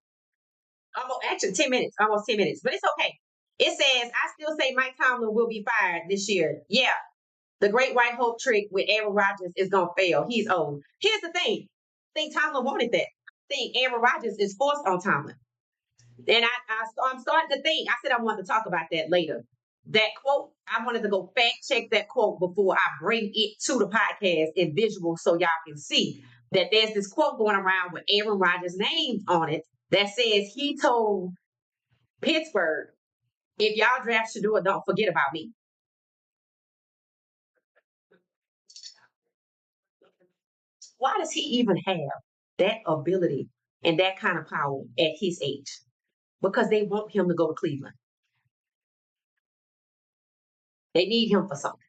almost actually 10 minutes, almost 10 minutes. But it's okay. It says, I still say Mike Tomlin will be fired this year. Yeah, the great white hope trick with Aaron Rodgers is going to fail. He's old. Here's the thing. I think Tomlin wanted that. I think Aaron Rodgers is forced on Tomlin. And I'm starting to think, I said I wanted to talk about that later. That quote, I wanted to go fact check that quote before I bring it to the podcast in visual so y'all can see that there's this quote going around with Aaron Rodgers' name on it that says he told Pittsburgh, if y'all draft Shedeur, don't forget about me. Why does he even have that ability and that kind of power at his age? Because they want him to go to Cleveland. They need him for something.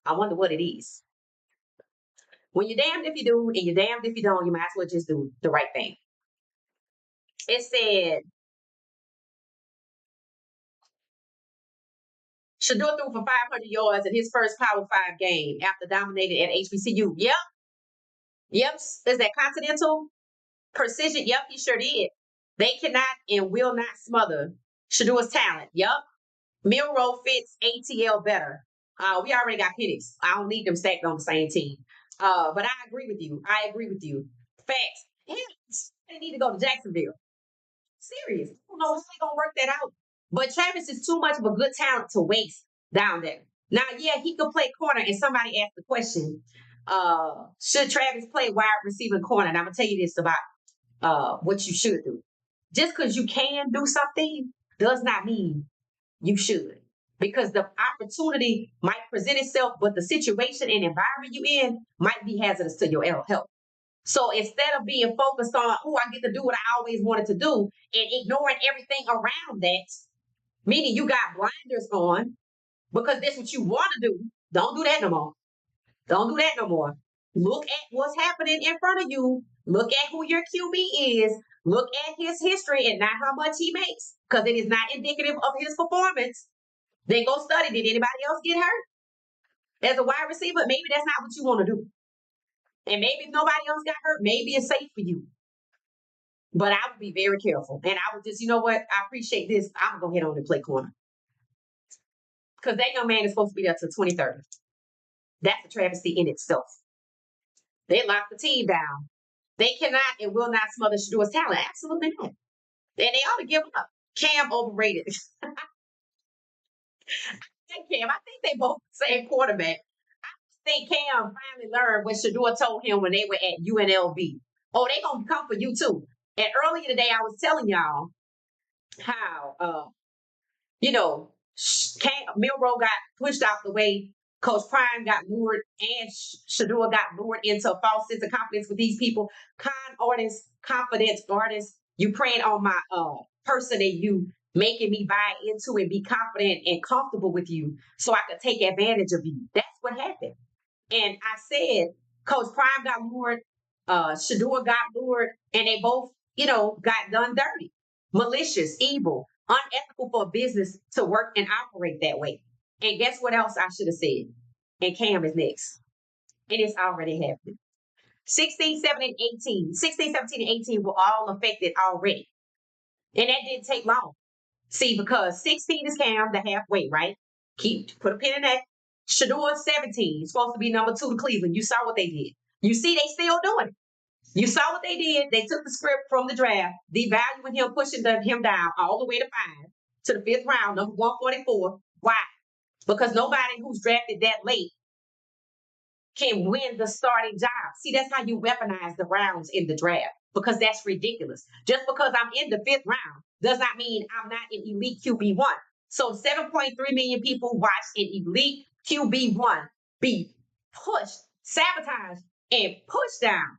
I wonder what it is. When you're damned if you do and you're damned if you don't, you might as well just do the right thing. It said, Shedeur threw for 500 yards in his first Power 5 game after dominating at HBCU. Yep. Is that Continental? Precision? Yep, he sure did. They cannot and will not smother Shedeur's talent. Yep. Milrow fits ATL better. We already got Penix. I don't need them stacked on the same team. But I agree with you. Facts. Yeah, they need to go to Jacksonville. Serious. I don't know how they gonna work that out. But Travis is too much of a good talent to waste down there. Now, yeah, he could play corner, and somebody asked the question, should Travis play wide receiver corner? And I'm gonna tell you this about what you should do. Just because you can do something does not mean you should. Because the opportunity might present itself, but the situation and environment you in might be hazardous to your health. So instead of being focused on, oh, I get to do what I always wanted to do and ignoring everything around that, meaning you got blinders on because that's what you want to do. Don't do that no more. Don't do that no more. Look at what's happening in front of you. Look at who your QB is. Look at his history and not how much he makes because it is not indicative of his performance. Then go study. Did anybody else get hurt? As a wide receiver, maybe that's not what you want to do. And maybe if nobody else got hurt, maybe it's safe for you. But I would be very careful. And I would just, you know what? I appreciate this. I'm going to go ahead on and play corner. Because that young man is supposed to be there till 2030. That's a travesty in itself. They locked the team down. They cannot and will not smother Shedeur's talent. Absolutely not. And they ought to give up. Cam overrated. Cam, I think they both the same quarterback. I think Cam finally learned what Shedeur told him when they were at UNLV. Oh, they gonna come for you too. And earlier today, I was telling y'all how you know, Milrow got pushed out the way. Coach Prime got lured, and Shedeur got lured into a false sense of confidence with these people. Con artists, confidence artists. You preying on my person and you making me buy into and be confident and comfortable with you so I could take advantage of you. That's what happened. And I said, Coach Prime got lured, Shedeur got lured, and they both, got done dirty, malicious, evil, unethical for a business to work and operate that way. And guess what else I should have said? And Cam is next. And it's already happening. 16, 17, and 18. 16, 17, and 18 were all affected already. And that didn't take long. See, because 16 is Cam, the halfway, right? Put a pin in that. Shedeur 17, supposed to be number 2 to Cleveland. You saw what they did. You see, they still doing it. You saw what they did. They took the script from the draft, devaluing him, pushing him down all the way to 5, to the 5th round, number 144. Why? Because nobody who's drafted that late can win the starting job. See, that's how you weaponize the rounds in the draft, because that's ridiculous. Just because I'm in the 5th round does not mean I'm not an elite QB1. So 7.3 million people watched an elite QB1 be pushed, sabotaged, and pushed down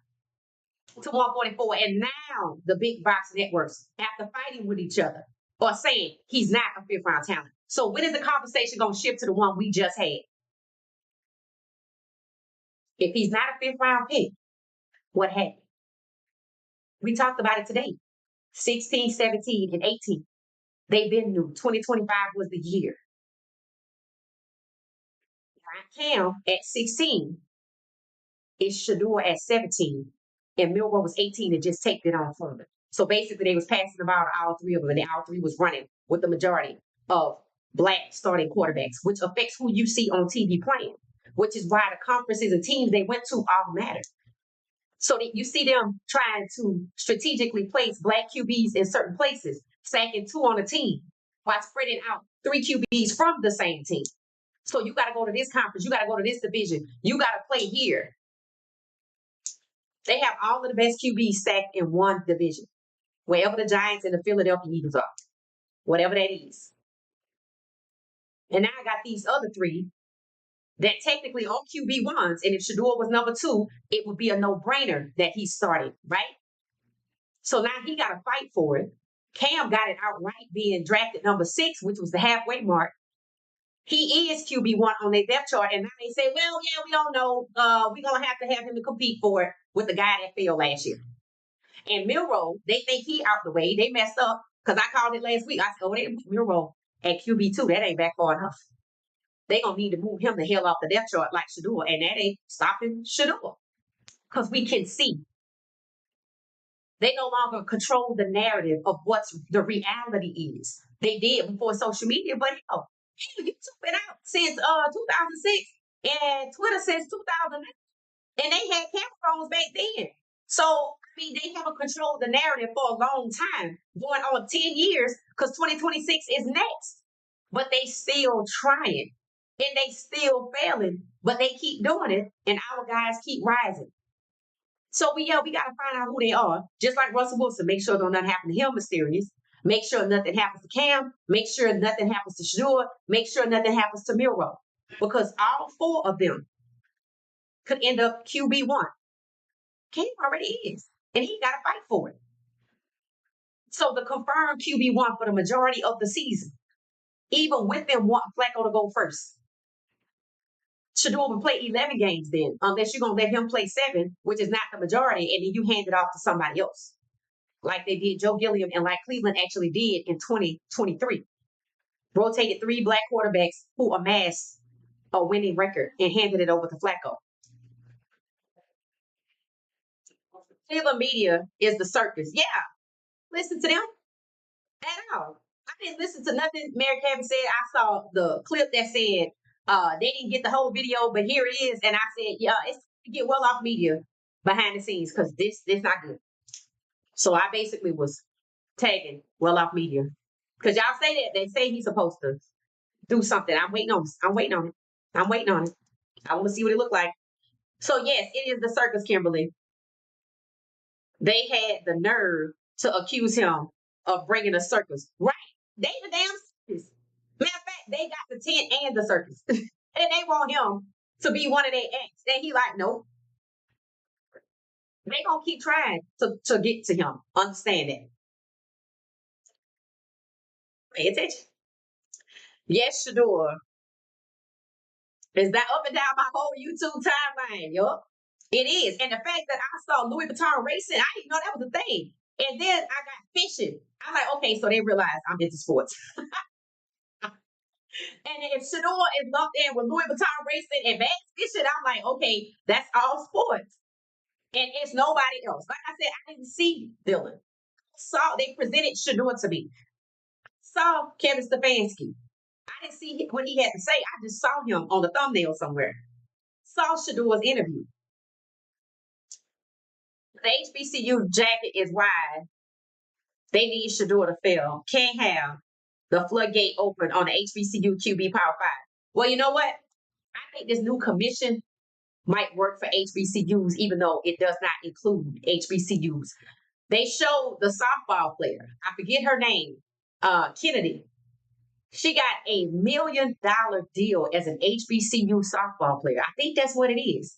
to 144. And now the big box networks, after fighting with each other, are saying he's not a 5th round talent. So when is the conversation going to shift to the one we just had? If he's not a 5th round pick, what happened? We talked about it today. 16, 17, and 18. They've been new. 2025 was the year. Cam at 16 is Shedeur at 17, and Milrow was 18 and just taped it on further. So basically, they was passing the ball to all 3 of them, and all 3 was running with the majority of black starting quarterbacks, which affects who you see on TV playing, which is why the conferences and teams they went to all matter. So that you see them trying to strategically place black QBs in certain places, stacking 2 on a team while spreading out 3 QBs from the same team. So you got to go to this conference. You got to go to this division. You got to play here. They have all of the best QBs stacked in one division, wherever the Giants and the Philadelphia Eagles are, whatever that is. And now I got these other 3 that technically are QB1s. And if Shedeur was number 2, it would be a no-brainer that he started, right? So now he got to fight for it. Cam got it outright being drafted number 6, which was the halfway mark. He is QB1 on their depth chart. And now they say, well, yeah, we don't know. We're going to have him to compete for it with the guy that failed last year. And Milrow, they think he out the way. They messed up because I called it last week. I said, oh, they put Milrow at QB2. That ain't back far enough. They going to need to move him the hell off the depth chart like Shedeur. And that ain't stopping Shedeur. Because we can see they no longer control the narrative of what the reality is. They did before social media, but hell, YouTube been out since 2006 and Twitter since 2009. And they had camera phones back then. So, I mean, they haven't controlled the narrative for a long time, going on 10 years, because 2026 is next. But they still trying. And they still failing, but they keep doing it, and our guys keep rising. So we gotta find out who they are. Just like Russell Wilson, make sure don't nothing happen to him mysterious. Make sure nothing happens to Cam. Make sure nothing happens to Shedeur. Make sure nothing happens to Miro. Because all four of them could end up QB1. Cam already is. And he gotta fight for it. So the confirmed QB1 for the majority of the season, even with them wanting Flacco to go first. Shedeur will play 11 games then, unless you're going to let him play 7, which is not the majority, and then you hand it off to somebody else, like they did Joe Gilliam and like Cleveland actually did in 2023. Rotated 3 black quarterbacks who amassed a winning record and handed it over to Flacco. Cleveland media is the circus. Yeah, listen to them at all. I didn't listen to nothing Mary Kevin said. I saw the clip that said they didn't get the whole video, but here it is. And I said, yeah, it's to get well off media behind the scenes because this not good. So I basically was tagging well off media because y'all say that they say he's supposed to do something. I'm waiting on. I'm waiting on it. I'm waiting on it. I want to see what it looked like. So yes, it is the circus, Kimberly. They had the nerve to accuse him of bringing a circus. Right? They the damn circus. Matter of fact, they got the tent and the circus, and they want him to be one of their acts. And he like, nope. They gonna keep trying to get to him. Understand that. Pay attention. Yes, Shedeur. Is that up and down my whole YouTube timeline? Yup. It is. And the fact that I saw Louis Vuitton racing, I didn't know that was a thing. And then I got fishing. I'm like, okay, so they realize I'm into sports. And if Shedeur is lumped in with Louis Vuitton racing and bass fishing, I'm like, okay, that's all sports. And it's nobody else. Like I said, I didn't see Dylan. Saw they presented Shedeur to me. Saw Kevin Stefanski. I didn't see what he had to say. I just saw him on the thumbnail somewhere. Saw Shedeur's interview. The HBCU jacket is wide. They need Shedeur to fail. Can't have the floodgate open on the HBCU QB Power 5. Well, you know what? I think this new commission might work for HBCUs, even though it does not include HBCUs. They showed the softball player. I forget her name. Kennedy. She got $1 million deal as an HBCU softball player. I think that's what it is.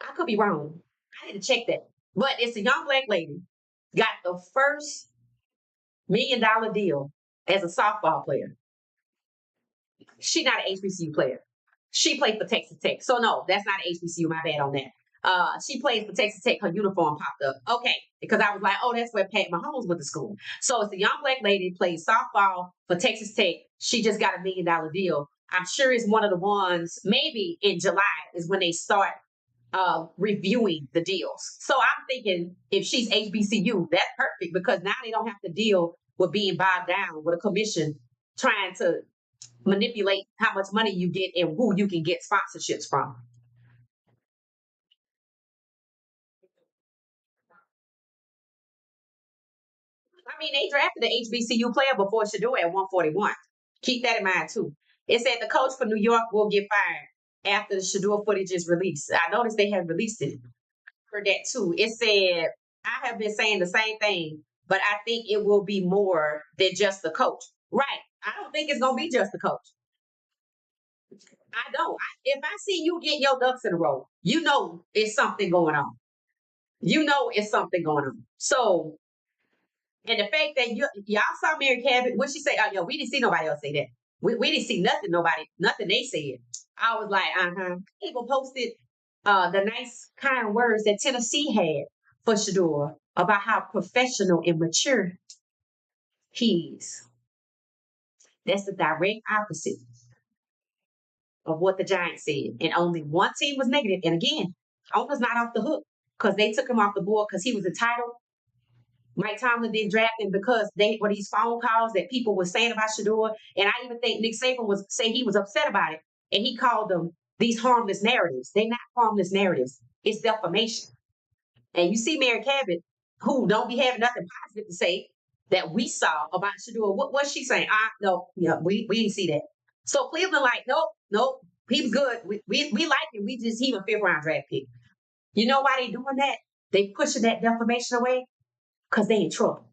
I could be wrong. I need to check that. But it's a young black lady got the first $1 million deal as a softball player. She's not an HBCU player. She played for Texas Tech. So no, that's not an HBCU. My bad on that. She plays for Texas Tech. Her uniform popped up. Okay, because I was like, oh, that's where Pat Mahomes went to school. So it's a young black lady plays softball for Texas Tech. She just got $1 million deal. I'm sure it's one of the ones. Maybe in July is when they start reviewing the deals. So I'm thinking if she's HBCU, that's perfect because now they don't have to deal with being bogged down with a commission trying to manipulate how much money you get and who you can get sponsorships from. I mean, they drafted the HBCU player before Shedeur at 141. Keep that in mind too. It said the coach for New York will get fired after the Shedeur footage is released. I noticed they have released it. Heard that too. It said, I have been saying the same thing, but I think it will be more than just the coach. Right. I don't think it's going to be just the coach. I don't. If I see you get your ducks in a row, you know it's something going on. You know it's something going on. So, and the fact that y'all saw Mary Cabot, what she say? Oh, yo, we didn't see nobody else say that. We didn't see nothing they said. I was like, People posted the nice, kind words that Tennessee had for Shedeur about how professional and mature he is. That's the direct opposite of what the Giants said. And only one team was negative. And again, owner's not off the hook because they took him off the board because he was entitled. Mike Tomlin didn't draft him because they were these phone calls that people were saying about Shedeur. And I even think Nick Saban was saying he was upset about it. And he called them these harmless narratives. They're not harmless narratives. It's defamation. And you see Mary Cabot, who don't be having nothing positive to say that we saw about Shedeur. What was she saying? No, yeah, we didn't see that. So Cleveland, like, nope, he was good. We like him. He was 5th round draft pick. You know why they doing that? They pushing that defamation away because they in trouble.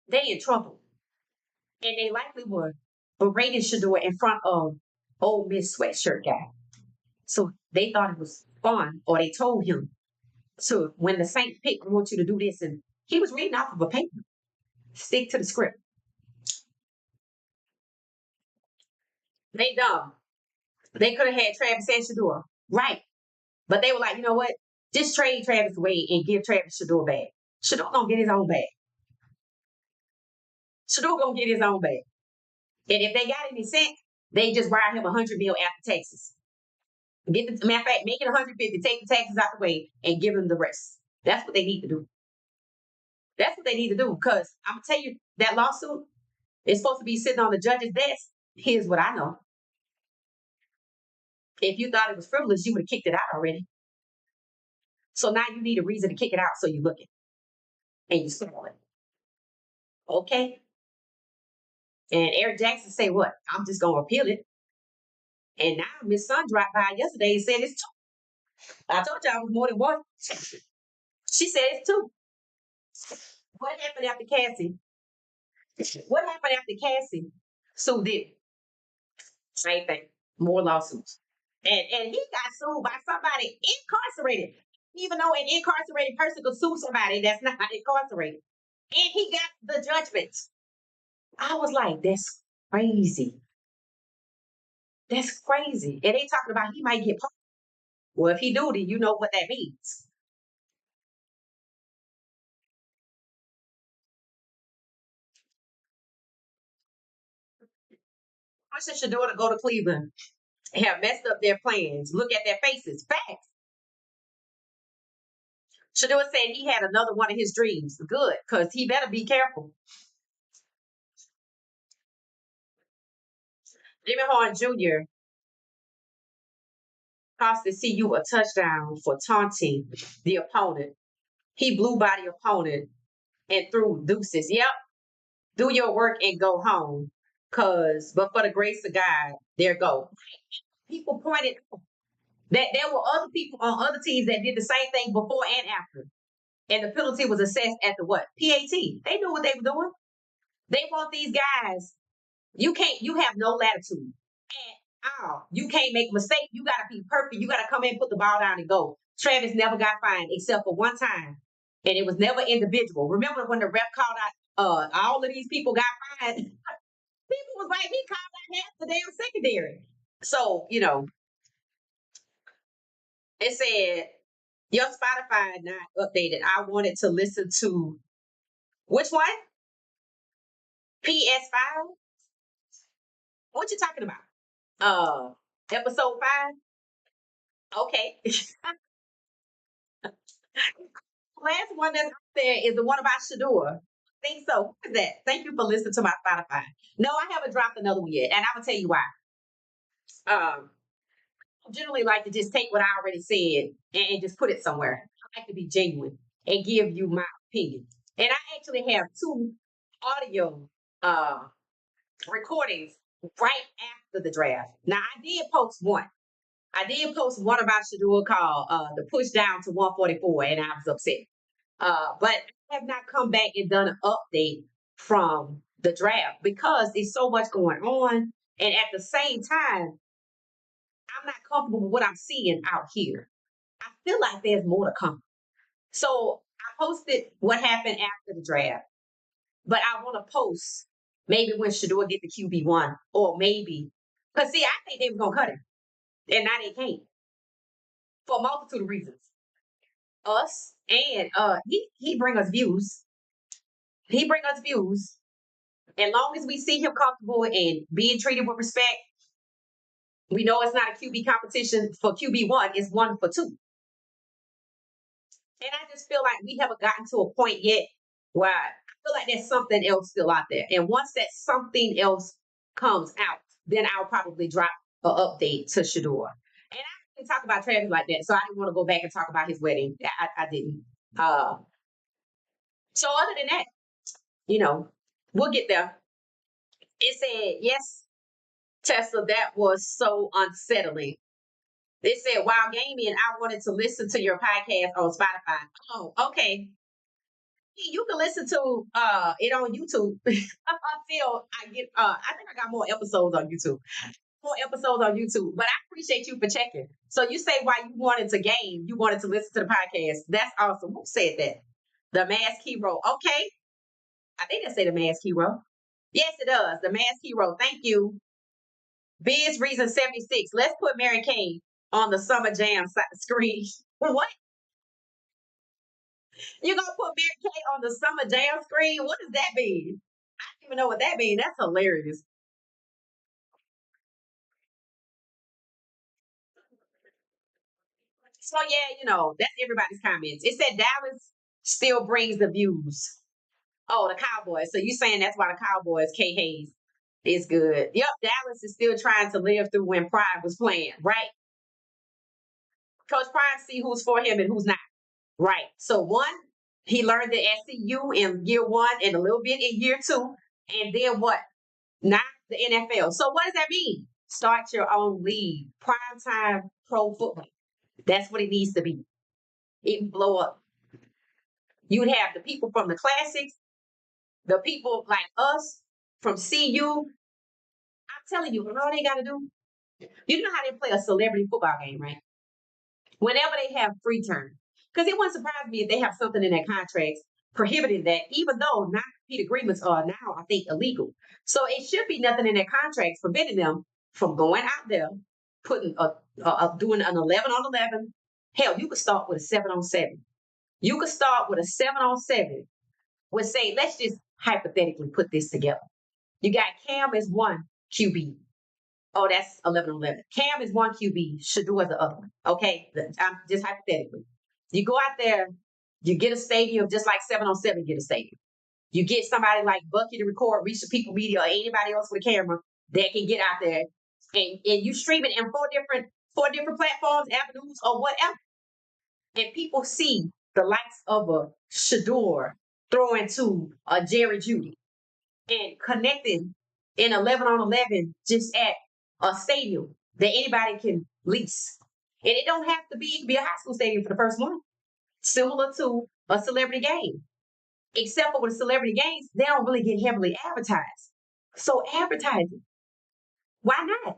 They in trouble. And they likely were berating Shedeur in front of old Miss Sweatshirt guy. So they thought it was fun, or they told him. So when the Saints pick, I want you to do this, and he was reading off of a paper. Stick to the script. They dumb. They could have had Travis and Shedeur. Right. But they were like, you know what? Just trade Travis away and give Travis Shedeur back. Shedeur gonna get his own back. Shedeur gonna get his own back. And if they got any sense, they just wire him 100 mil after taxes. Get the matter of fact, make it 150, take the taxes out the way, and give him the rest. That's what they need to do. That's what they need to do. Because I'm gonna tell you, that lawsuit is supposed to be sitting on the judge's desk. Here's what I know. If you thought it was frivolous, you would have kicked it out already. So now you need a reason to kick it out, so you look it and you swallow it. Okay? And Eric Jackson say what? I'm just gonna appeal it. And now Miss Sun dropped by yesterday and said it's two. I told you I was more than one. She said it's two. What happened after Cassie? What happened after Cassie sued it? Same thing. More lawsuits. And he got sued by somebody incarcerated. Even though an incarcerated person could sue somebody that's not incarcerated. And he got the judgment. I was like, that's crazy. That's crazy. And they talking about he might get parole. Well, if he do, then you know what that means. Russia should do it to go to Cleveland. Have messed up their plans. Look at their faces. Facts. Shador said he had another one of his dreams. Good, because he better be careful. Jimmy Horn Jr. cost the CU a touchdown for taunting the opponent. He blew by the opponent and threw deuces. Yep, do your work and go home. But for the grace of God, there go. People pointed that there were other people on other teams that did the same thing before and after. And the penalty was assessed at the what? PAT. They knew what they were doing. They want these guys. You have no latitude at all. You can't make a mistake. You got to be perfect. You got to come in, put the ball down, and go. Travis never got fined except for one time. And it was never individual. Remember when the ref called out, all of these people got fined? People was like, he called out half the damn secondary. So, it said, your Spotify not updated. I wanted to listen to which one? PS5? What you talking about? Episode 5? Okay. Last one that's up there is the one about Shedeur. I think so. What is that? Thank you for listening to my Spotify. No, I haven't dropped another one yet, and I'm gonna tell you why. I generally like to just take what I already said and just put it somewhere. I like to be genuine and give you my opinion. And I actually have two audio uh, recordings right after the draft. Now I did post one. I did post one about Shedeur called the push down to 144, and I was upset. But I have not come back and done an update from the draft because there's so much going on. And at the same time, I'm not comfortable with what I'm seeing out here. I feel like there's more to come. So I posted what happened after the draft, but I want to post maybe when Shedeur get the QB1, or maybe because see, I think they were gonna cut him, and now they can't for a multitude of reasons. Us and he bring us views. He bring us views. As long as we see him comfortable and being treated with respect, we know it's not a QB competition for QB1, it's one for two. And I just feel like we haven't gotten to a point yet where I feel like there's something else still out there. And once that something else comes out, then I'll probably drop an update to Shedeur. And I didn't talk about Travis like that, so I didn't want to go back and talk about his wedding. I didn't. So other than that, we'll get there. It said, yes, Tesla, that was so unsettling. It said while gaming, I wanted to listen to your podcast on Spotify. Oh, okay. You can listen to it on YouTube until I get I think I got more episodes on YouTube. More episodes on YouTube. But I appreciate you for checking. So you say why you wanted to game, you wanted to listen to the podcast. That's awesome. Who said that? The Mask Hero. Okay. I think they say the Mask Hero. Yes, it does. The Mask Hero. Thank you. Biz Reason 76. Let's put Mary Kay on the Summer Jam screen. What? You gonna put Mary Kay on the Summer Jam screen? What does that mean? I don't even know what that means. That's hilarious. So yeah, that's everybody's comments. It said Dallas still brings the views. Oh, the Cowboys. So you saying that's why the Cowboys, K Hayes, is good. Yep, Dallas is still trying to live through when Pride was playing, right? Coach Pride see who's for him and who's not. Right. So one, he learned the SCU in year one and a little bit in year two. And then what? Not the NFL. So what does that mean? Start your own league. Primetime pro football. That's what it needs to be. It can blow up. You would have the people from the classics, the people like us from CU. I'm telling you, all they got to do, you know how they play a celebrity football game, right? Whenever they have free time. Because it wouldn't surprise me if they have something in their contracts prohibiting that, even though non-compete agreements are now, I think, illegal. So it should be nothing in their contracts preventing them from going out there, putting doing an 11 on 11. Hell, you could start with a 7 on 7. You could start with a 7 on 7. Would say, let's just hypothetically put this together. You got Cam as one QB. Oh, that's 11 on 11. Cam is one QB. Shedeur is the other one. Okay. I'm just hypothetically. You go out there, you get a stadium just like 7 on 7 get a stadium. You get somebody like Bucky to record, reach the people media, or anybody else with a camera that can get out there and you stream it in four different platforms, avenues, or whatever. And people see the likes of a Shedeur throwing to a Jerry Judy and connecting in 11 on 11 just at a stadium that anybody can lease. And it don't have to be, it can be a high school stadium for the first one, similar to a celebrity game. Except for with celebrity games, they don't really get heavily advertised. So advertising, why not?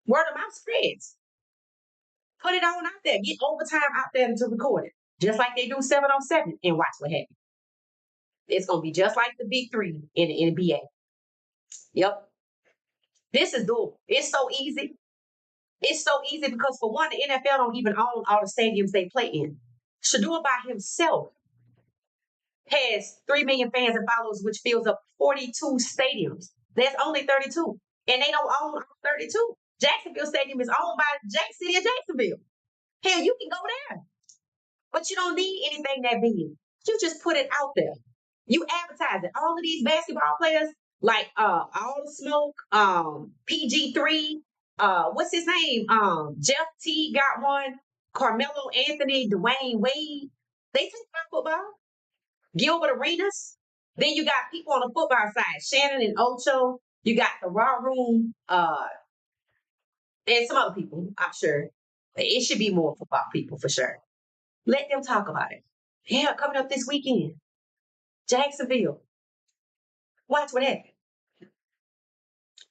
Word of mouth spreads. Put it on out there. Get overtime out there to record it. Just like they do 7 on 7 and watch what happens. It's going to be just like the big three in the NBA. Yep. This is doable. It's so easy. It's so easy because for one, the NFL don't even own all the stadiums they play in. Shedeur by himself has 3 million fans and followers, which fills up 42 stadiums. There's only 32, and they don't own 32. Jacksonville Stadium is owned by City of Jacksonville. Hell, you can go there, but you don't need anything that big. You just put it out there. You advertise it. All of these basketball players, like All the Smoke, PG3, what's his name? Jeff T got one. Carmelo Anthony, Dwayne Wade. They talk about football. Gilbert Arenas. Then you got people on the football side, Shannon and Ocho. You got the Raw Room, and some other people, I'm sure. It should be more football people for sure. Let them talk about it. Yeah, coming up this weekend. Jacksonville. Watch what happened.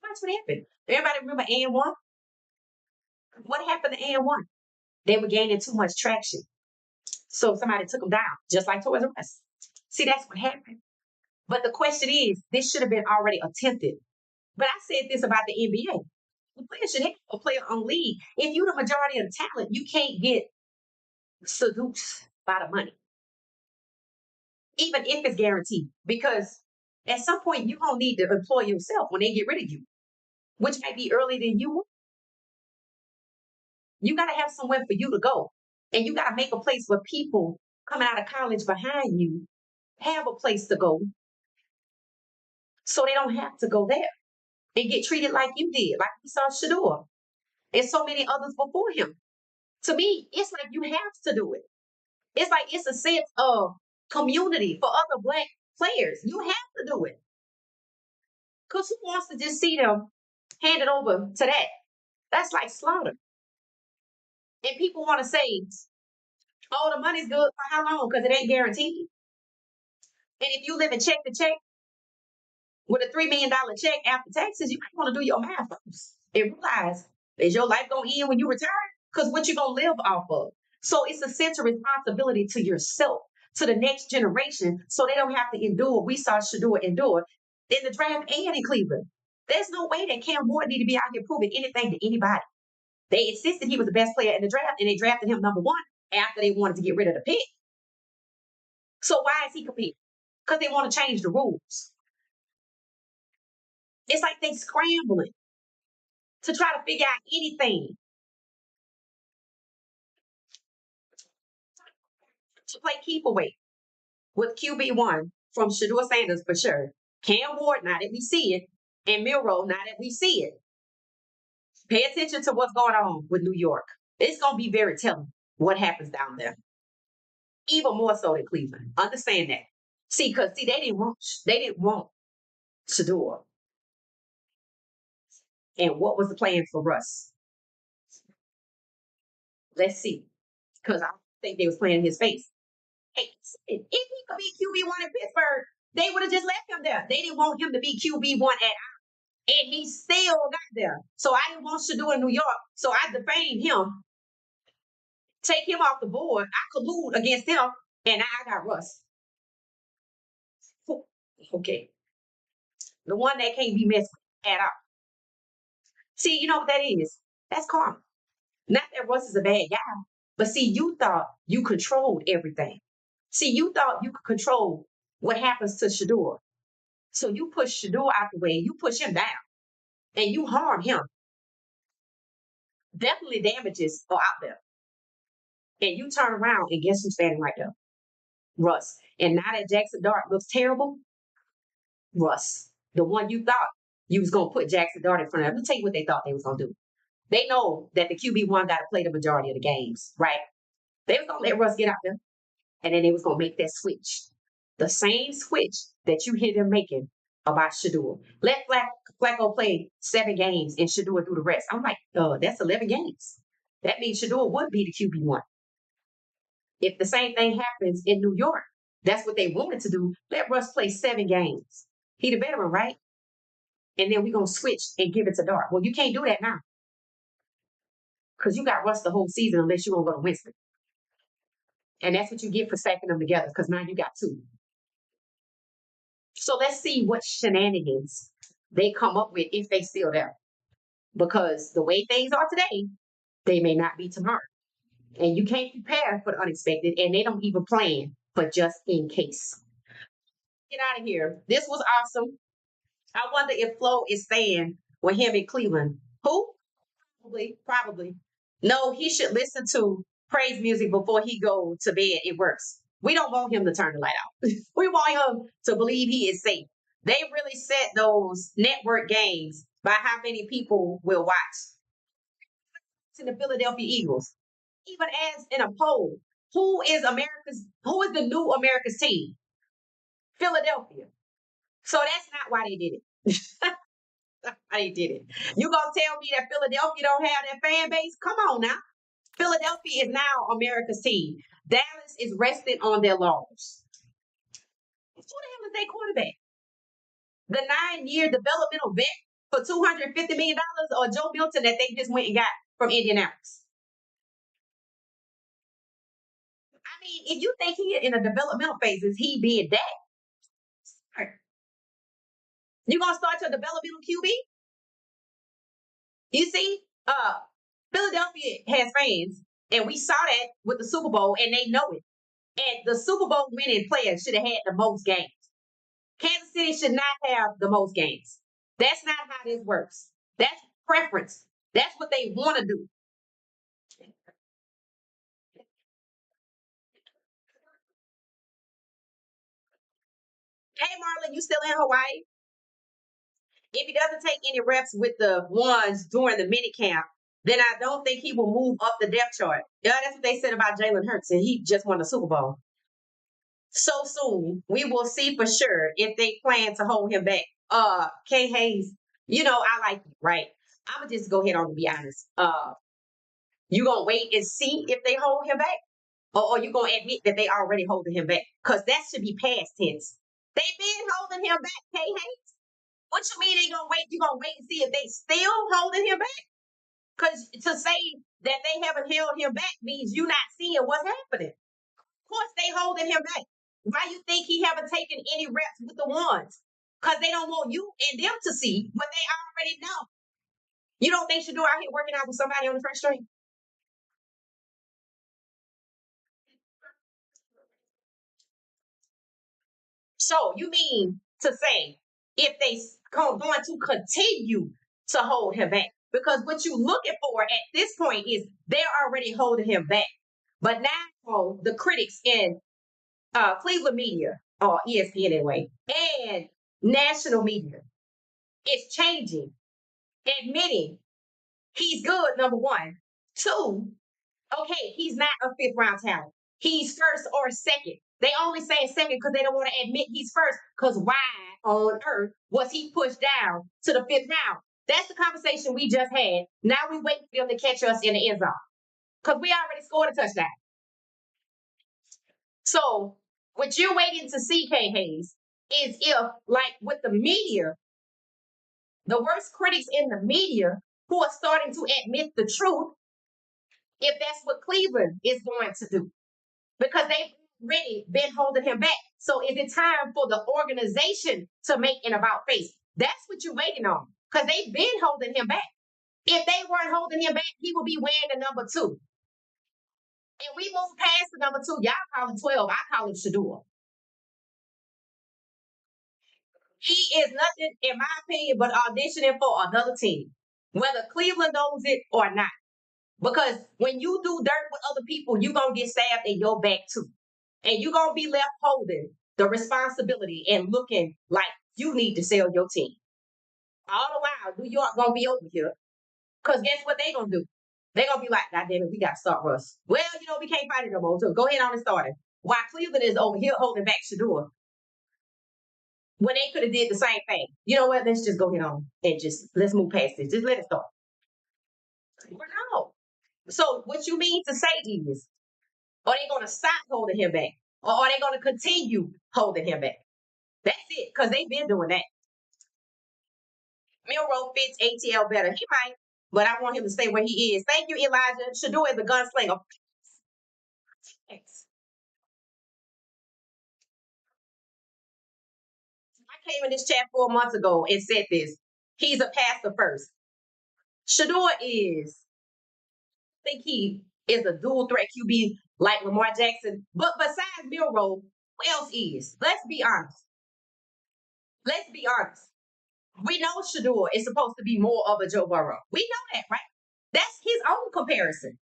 Watch what happened. Everybody remember and one? What happened to and one? They were gaining too much traction. So somebody took them down, just like Toys R Us. See, that's what happened. But the question is, this should have been already attempted. But I said this about the NBA. The player should have a player on league. If you're the majority of the talent, you can't get seduced by the money, even if it's guaranteed. Because at some point, you're going to need to employ yourself when they get rid of you, which might be earlier than you want. You got to have somewhere for you to go. And you got to make a place where people coming out of college behind you have a place to go so they don't have to go there and get treated like you did, like we saw Shedeur and so many others before him. To me, it's like you have to do it. It's like it's a sense of community for other Black players. You have to do it. Because who wants to just see them handed over to that? That's like slaughter. And people want to say, oh, the money's good for how long? Because it ain't guaranteed. And if you live in check to check with a $3 million check after taxes, you might want to do your math first and realize, is your life going to end when you retire? Because what you going to live off of? So it's a sense of responsibility to yourself, to the next generation, so they don't have to endure what we saw Shedeur endure in the draft and in Cleveland. There's no way that Cam Ward need to be out here proving anything to anybody. They insisted he was the best player in the draft, and they drafted him number one after they wanted to get rid of the pick. So why is he competing? Because they want to change the rules. It's like they scrambling to try to figure out anything to play keep away with QB1 from Shedeur Sanders for sure. Cam Ward, now that we see it, and Milrow, now that we see it. Pay attention to what's going on with New York. It's going to be very telling what happens down there, even more so than Cleveland. Understand that. Because they didn't want Shedeur. And what was the plan for Russ? Let's see. Because I think they was playing in his face. Hey, if he could be QB1 in Pittsburgh, they would have just left him there. They didn't want him to be QB1 at all. And he still got there. So I didn't want Shedeur in New York. So I defamed him, take him off the board. I collude against him, and I got Russ. Okay. The one that can't be messed with at all. See, you know what that is? That's karma. Not that Russ is a bad guy, but see, you thought you controlled everything. See, you thought you could control what happens to Shedeur. So you push Shedeur out the way, you push him down, and you harm him. Definitely damages are out there. And you turn around and guess who's standing right there? Russ. And now that Jackson Dart looks terrible, Russ. The one you thought you was gonna put Jackson Dart in front of. Let me tell you what they thought they was gonna do. They know that the QB1 got to play the majority of the games, right? They was gonna let Russ get out there, and then they was gonna make that switch. The same switch that you hear them making about Shedeur. Let Flacco play 7 games and Shedeur do the rest. I'm like, that's 11 games. That means Shedeur would be the QB1. If the same thing happens in New York, that's what they wanted to do. Let Russ play 7 games. He the veteran, right? And then we're going to switch and give it to Dart. Well, you can't do that now because you got Russ the whole season unless you're going to go to Winston. And that's what you get for stacking them together because now you got 2. So let's see what shenanigans they come up with if they still there. Because the way things are today, they may not be tomorrow. And you can't prepare for the unexpected, and they don't even plan for just in case. Get out of here. This was awesome. I wonder if Flo is staying with him in Cleveland. Who? Probably. No, he should listen to praise music before he go to bed. It works. We don't want him to turn the light out. We want him to believe he is safe. They really set those network games by how many people will watch. To the Philadelphia Eagles, even as in a poll, who is the new America's team? Philadelphia. So that's not why they did it. I did it. You gonna tell me that Philadelphia don't have that fan base? Come on now. Philadelphia is now America's team. Dallas is resting on their laurels. Who the hell is their quarterback? The 9-year developmental vet for $250 million, or Joe Milton that they just went and got from Indianapolis? I mean, if you think he in a developmental phase, is he being that? You gonna start your developmental QB? You see, Philadelphia has fans, and we saw that with the Super Bowl, and they know it. And the Super Bowl winning player should have had the most games. Kansas City should not have the most games. That's not how this works. That's preference. That's what they want to do. Hey, Marlon, you still in Hawaii? If he doesn't take any reps with the ones during the mini camp, then I don't think he will move up the depth chart. Yeah, that's what they said about Jalen Hurts, and he just won the Super Bowl. So soon, we will see for sure if they plan to hold him back. Kay Hayes, I like you, right? I'm gonna just go ahead on and be honest. You gonna wait and see if they hold him back, or you gonna admit that they already holding him back? Because that should be past tense. They've been holding him back, K. Hayes. What you mean they gonna wait? You gonna wait and see if they still holding him back? Because to say that they haven't held him back means you not seeing what's happening. Of course they holding him back. Why you think he haven't taken any reps with the ones? Because they don't want you and them to see what they already know. You don't think Shedeur out here working out with somebody on the first string? So you mean to say if they going to continue to hold him back? Because what you looking for at this point is they're already holding him back. But now the critics in Cleveland media, or ESPN anyway, and national media is changing, admitting he's good, number one. Two, okay, he's not a fifth round talent. He's first or second. They only say second because they don't want to admit he's first. Because why on earth was he pushed down to the fifth round? That's the conversation we just had. Now we wait for them to catch us in the end zone because we already scored a touchdown. So what you're waiting to see, K. Hayes, is if, like with the media, the worst critics in the media who are starting to admit the truth, if that's what Cleveland is going to do. Because they've already been holding him back. So is it time for the organization to make an about face? That's what you're waiting on. Because they've been holding him back. If they weren't holding him back, he would be wearing the number 2. And we move past the number 2. Y'all call him 12. I call him Shedeur. He is nothing, in my opinion, but auditioning for another team, whether Cleveland knows it or not. Because when you do dirt with other people, you're going to get stabbed in your back too. And you're going to be left holding the responsibility and looking like you need to sell your team. All the while, New York going to be over here. Because guess what they going to do? They're going to be like, God damn it, we got to start Russ. Well, we can't fight it no more. So go ahead on and start it. While Cleveland is over here holding back Shedeur when they could have did the same thing. You know what? Let's just go ahead on and just let's move past this. Just let it start. No. So what you mean to say is, are they going to stop holding him back? Or are they going to continue holding him back? That's it, because they've been doing that. Milrow fits ATL better. He might, but I want him to stay where he is. Thank you, Elijah. Shedeur is a gunslinger. Thanks. I came in this chat 4 months ago and said this. He's a passer first. Shedeur is, I think he is a dual threat QB like Lamar Jackson. But besides Milrow, who else is? Let's be honest. Let's be honest. We know Shedeur is supposed to be more of a Joe Burrow. We know that, right? That's his own comparison.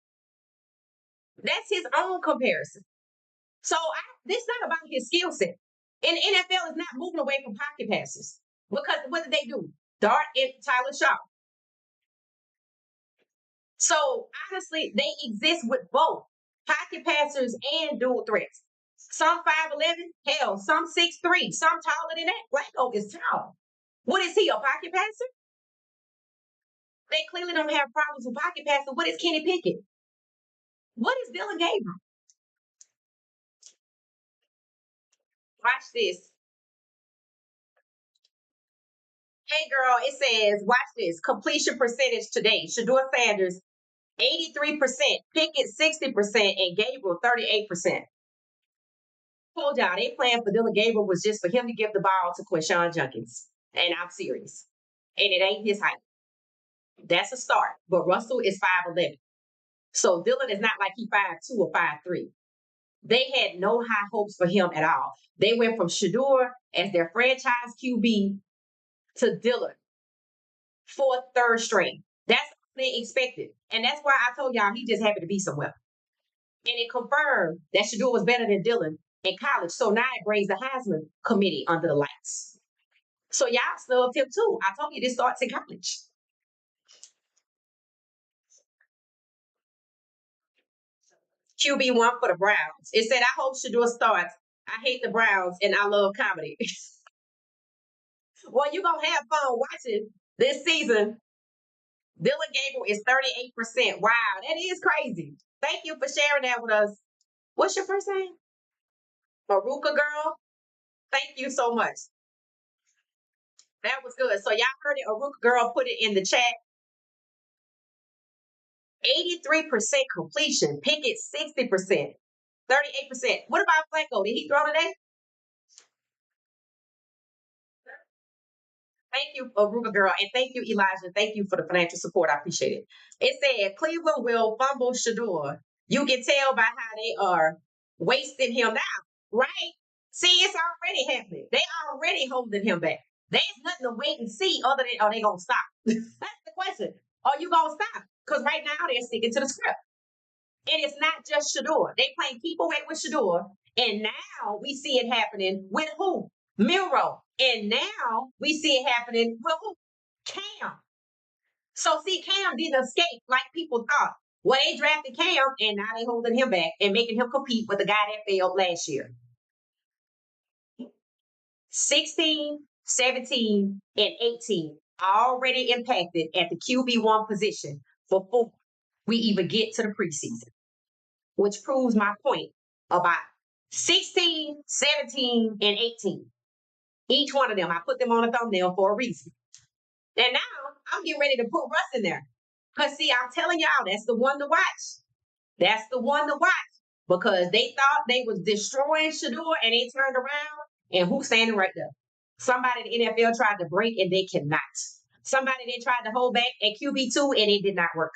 That's his own comparison. So this is not about his skill set. And the NFL is not moving away from pocket passes. Because what did they do? Dart and Tyler Shaw. So honestly, they exist with both pocket passers and dual threats. Some 5'11", hell, some 6'3", some taller than that. Flacco is tall. What is he, a pocket passer? They clearly don't have problems with pocket passing. What is Kenny Pickett? What is Dylan Gabriel? Watch this. Hey girl, it says, watch this. Completion percentage today. Shedeur Sanders, 83%, Pickett 60%, and Gabriel 38%. Told y'all they plan for Dylan Gabriel was just for him to give the ball to Quinshon Junkins. And I'm serious. And it ain't his height. That's a start. But Russell is 5'11". So Dylan is not like he 5'2" or 5'3". They had no high hopes for him at all. They went from Shedeur as their franchise QB to Dylan, fourth, third string. That's what they expected. And that's why I told y'all he just happened to be somewhere. And it confirmed that Shedeur was better than Dylan in college. So now it brings the Heisman committee under the lights. So y'all snubbed him too. I told you this starts in college. QB1 for the Browns. It said, I hope Shedeur starts. I hate the Browns and I love comedy. Well, you're going to have fun watching this season Dylan Gable is 38%. Wow, that is crazy. Thank you for sharing that with us. What's your first name? Aruka girl. Thank you so much. That was good. So y'all heard it. Aruka girl put it in the chat. 83% completion. Pickett 60%. 38%. What about Flacco? Did he throw today? Thank you, Aruba girl, and thank you, Elijah. Thank you for the financial support. I appreciate it. It said Cleveland will fumble Shedeur. You can tell by how they are wasting him now, right? See, it's already happening. They already holding him back. There's nothing to wait and see other than are they gonna stop? That's the question. Are you gonna stop? Because right now they're sticking to the script. And it's not just Shedeur. They playing keep away with Shedeur. And now we see it happening with who? Miro. And now we see it happening with who? Cam. So see, Cam didn't escape like people thought. Well, they drafted Cam and now they holding him back and making him compete with the guy that failed last year. 16, 17, and 18 already impacted at the QB1 position before we even get to the preseason, which proves my point about 16, 17, and 18. Each one of them, I put them on a thumbnail for a reason. And now I'm getting ready to put Russ in there. Because, see, I'm telling y'all, that's the one to watch. That's the one to watch. Because they thought they was destroying Shedeur and they turned around. And who's standing right there? Somebody in the NFL tried to break and they cannot. Somebody they tried to hold back at QB2 and it did not work.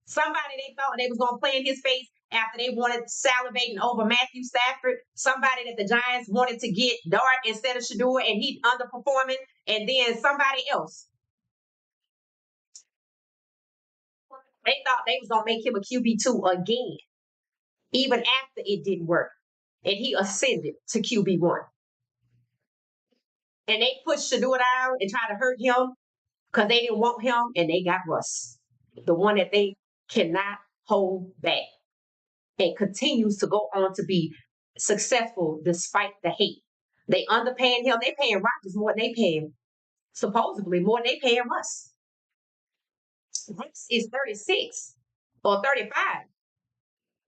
Somebody they thought they was going to play in his face after they wanted salivating over Matthew Stafford. Somebody that the Giants wanted to get Dart instead of Shedeur and he underperforming. And then somebody else. They thought they was going to make him a QB2 again, even after it didn't work. And he ascended to QB1. And they pushed Shedeur down and tried to hurt him because they didn't want him and they got Russ, the one that they cannot hold back and continues to go on to be successful despite the hate. They underpaying him. They paying Rodgers more than they paying, supposedly more than they paying Russ. Russ is 36 or 35.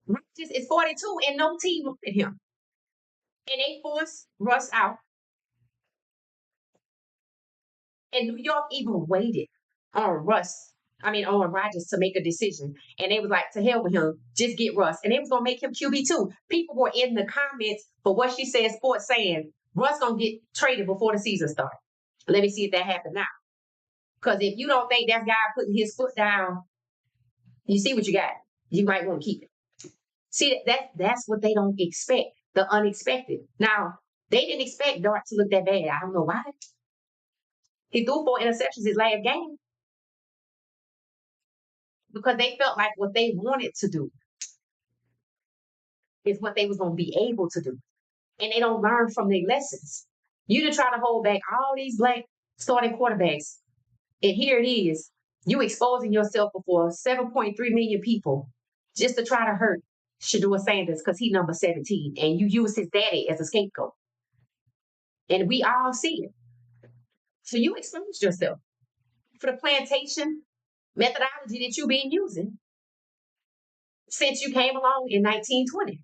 Rodgers is 42 and no team wanted him. And they forced Russ out. And New York even waited on on Rodgers to make a decision. And they was like, to hell with him, just get Russ. And they was gonna make him QB2. People were in the comments for what she said, sports saying, Russ gonna get traded before the season starts. Let me see if that happened now. Because if you don't think that guy putting his foot down, you see what you got. You might want to keep it. See, that's what they don't expect. The unexpected. Now, they didn't expect Dart to look that bad. I don't know why. He threw 4 interceptions his last game because they felt like what they wanted to do is what they was going to be able to do. And they don't learn from their lessons. You to try to hold back all these black starting quarterbacks. And here it is. You exposing yourself before 7.3 million people just to try to hurt Shedeur Sanders because he's number 17. And you use his daddy as a scapegoat. And we all see it. So you exposed yourself for the plantation methodology that you've been using since you came along in 1920.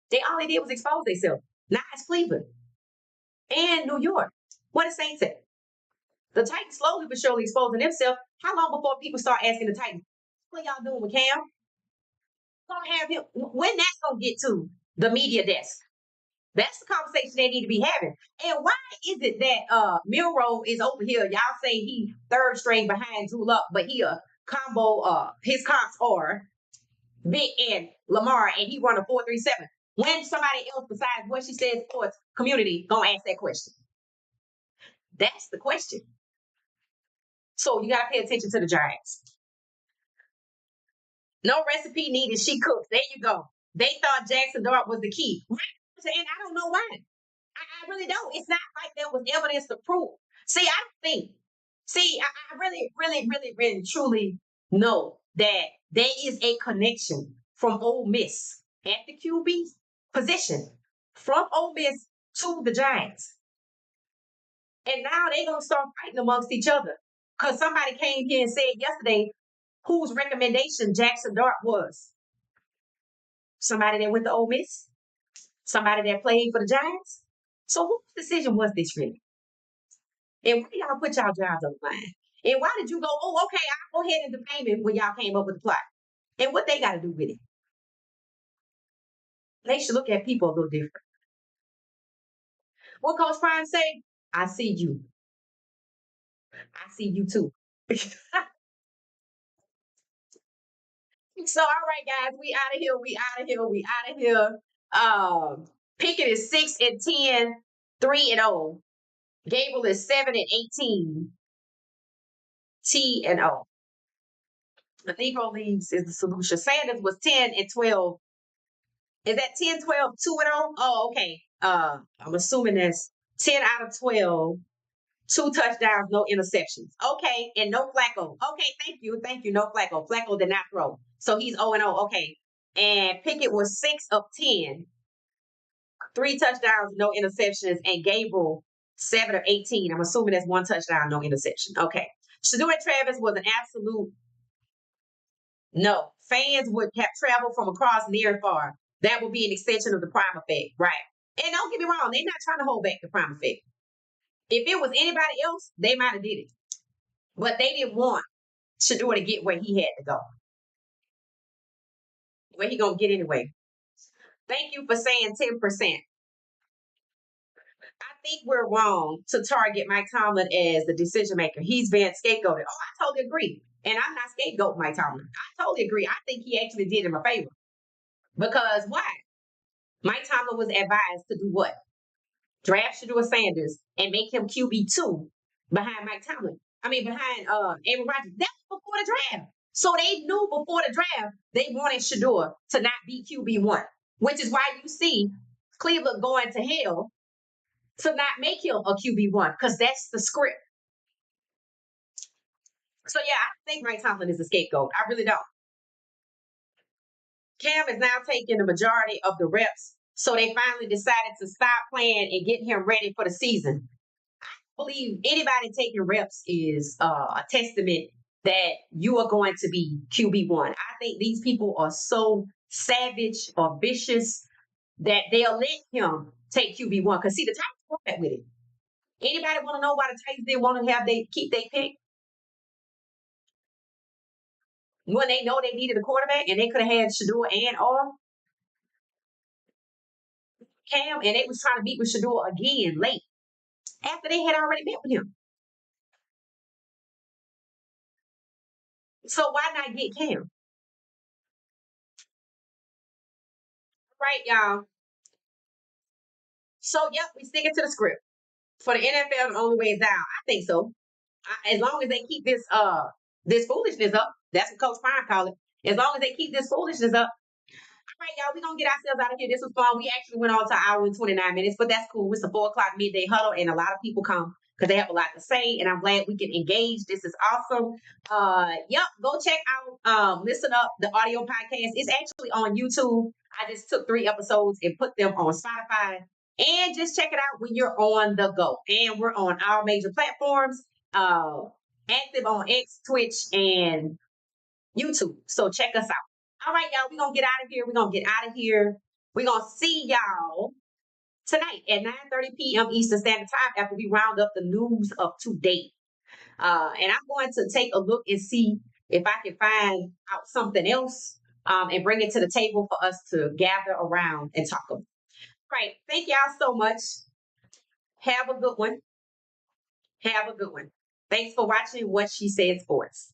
They all they did was expose themselves. Now it's Cleveland and New York. What did Saints say? The Titans slowly but surely exposing themselves. How long before people start asking the Titans, what y'all doing with Cam? Gonna have him when that's gonna get to the media desk. That's the conversation they need to be having. And why is it that Milrow is over here? Y'all say he third string behind Drew Luck, but he a combo, his comps are Vic and Lamar, and he run a 4.37. When somebody else besides what she said sports community gonna ask that question? That's the question. So you gotta pay attention to the Giants. No recipe needed. She cooks. There you go. They thought Jackson Dart was the key. And I don't know why. I really don't. It's not like there was evidence to prove. See, I think. See, I really, really, really, really, truly know that there is a connection from Ole Miss at the QB position from Ole Miss to the Giants. And now they're going to start fighting amongst each other Because somebody came here and said yesterday whose recommendation Jackson Dart was. Somebody that went to Ole Miss, somebody that played for the Giants. So whose decision was this really? And why y'all put y'all jobs on the line? And why did you go, oh, okay, I'll go ahead and defame him when y'all came up with the plot? And what they got to do with it? They should look at people a little different. What Coach Prime say? I see you. I see you too. So, all right, guys, we out of here. We out of here. We out of here. Pickett is 6-10, 3-0. Gable is 7-18, T-0. The Negro Leagues is the solution. Sanders was 10-12. Is that 10, 12, 2-0? Oh, okay. I'm assuming that's 10 out of 12, 2 touchdowns, no interceptions. Okay, and no Flacco. Okay, thank you. Thank you. No Flacco. Flacco did not throw. So he's 0-0. Okay. And Pickett was 6 of 10, 3 touchdowns, no interceptions, and Gabriel 7 of 18. I'm assuming that's 1 touchdown, no interception. Okay. Shedeur Travis was an absolute no. Fans would have traveled from across near and far. That would be an extension of the prime effect, right? And don't get me wrong, they're not trying to hold back the prime effect. If it was anybody else, they might have did it. But they didn't want Shedeur to get where he had to go. Where he gonna get anyway. Thank you for saying 10%. I think we're wrong to target Mike Tomlin as the decision maker. He's been scapegoated. Oh, I totally agree. And I'm not scapegoating Mike Tomlin. I totally agree. I think he actually did him a favor. Because why? Mike Tomlin was advised to do what? Draft Shedeur Sanders and make him QB2 behind Mike Tomlin. I mean, behind Aaron Rodgers. That was before the draft. So they knew before the draft they wanted Shedeur to not be QB1, which is why you see Cleveland going to hell to not make him a QB1 because that's the script. So yeah, I think Mike Tomlin is a scapegoat. I really don't. Cam is now taking the majority of the reps, so they finally decided to stop playing and get him ready for the season. I believe anybody taking reps is a testament that you are going to be QB1. I think these people are so savage or vicious that they'll let him take QB1. Because see, the Titans want that with it. Anybody want to know why the Titans didn't want to have they keep their pick? When they know they needed a quarterback and they could have had Shedeur and or Cam, and they was trying to meet with Shedeur again late after they had already met with him. So why not get Cam? Right, y'all. So yep, we sticking to the script. For the NFL, the only way is down. I think so. As long as they keep this foolishness up, that's what Coach Prime called it. As long as they keep this foolishness up, all right, y'all, we're going to get ourselves out of here. This was fun. We actually went on to an hour and 29 minutes, but that's cool. It's a 4 o'clock midday huddle, and a lot of people come because they have a lot to say, and I'm glad we can engage. This is awesome. Yep, go check out Listen Up, the audio podcast. It's actually on YouTube. I just took 3 episodes and put them on Spotify. And just check it out when you're on the go. And we're on our major platforms, active on X, Twitch, and YouTube. So check us out. All right, y'all, we're going to get out of here. We're going to get out of here. We're going to see y'all tonight at 9:30 p.m. Eastern Standard Time after we round up the news of today. And I'm going to take a look and see if I can find out something else and bring it to the table for us to gather around and talk about. Right. Thank y'all so much. Have a good one. Have a good one. Thanks for watching What She Said Sports.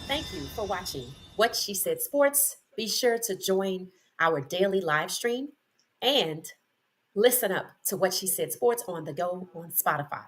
Thank you for watching What She Said Sports. Be sure to join our daily live stream and listen up to What She Said Sports on the go on Spotify.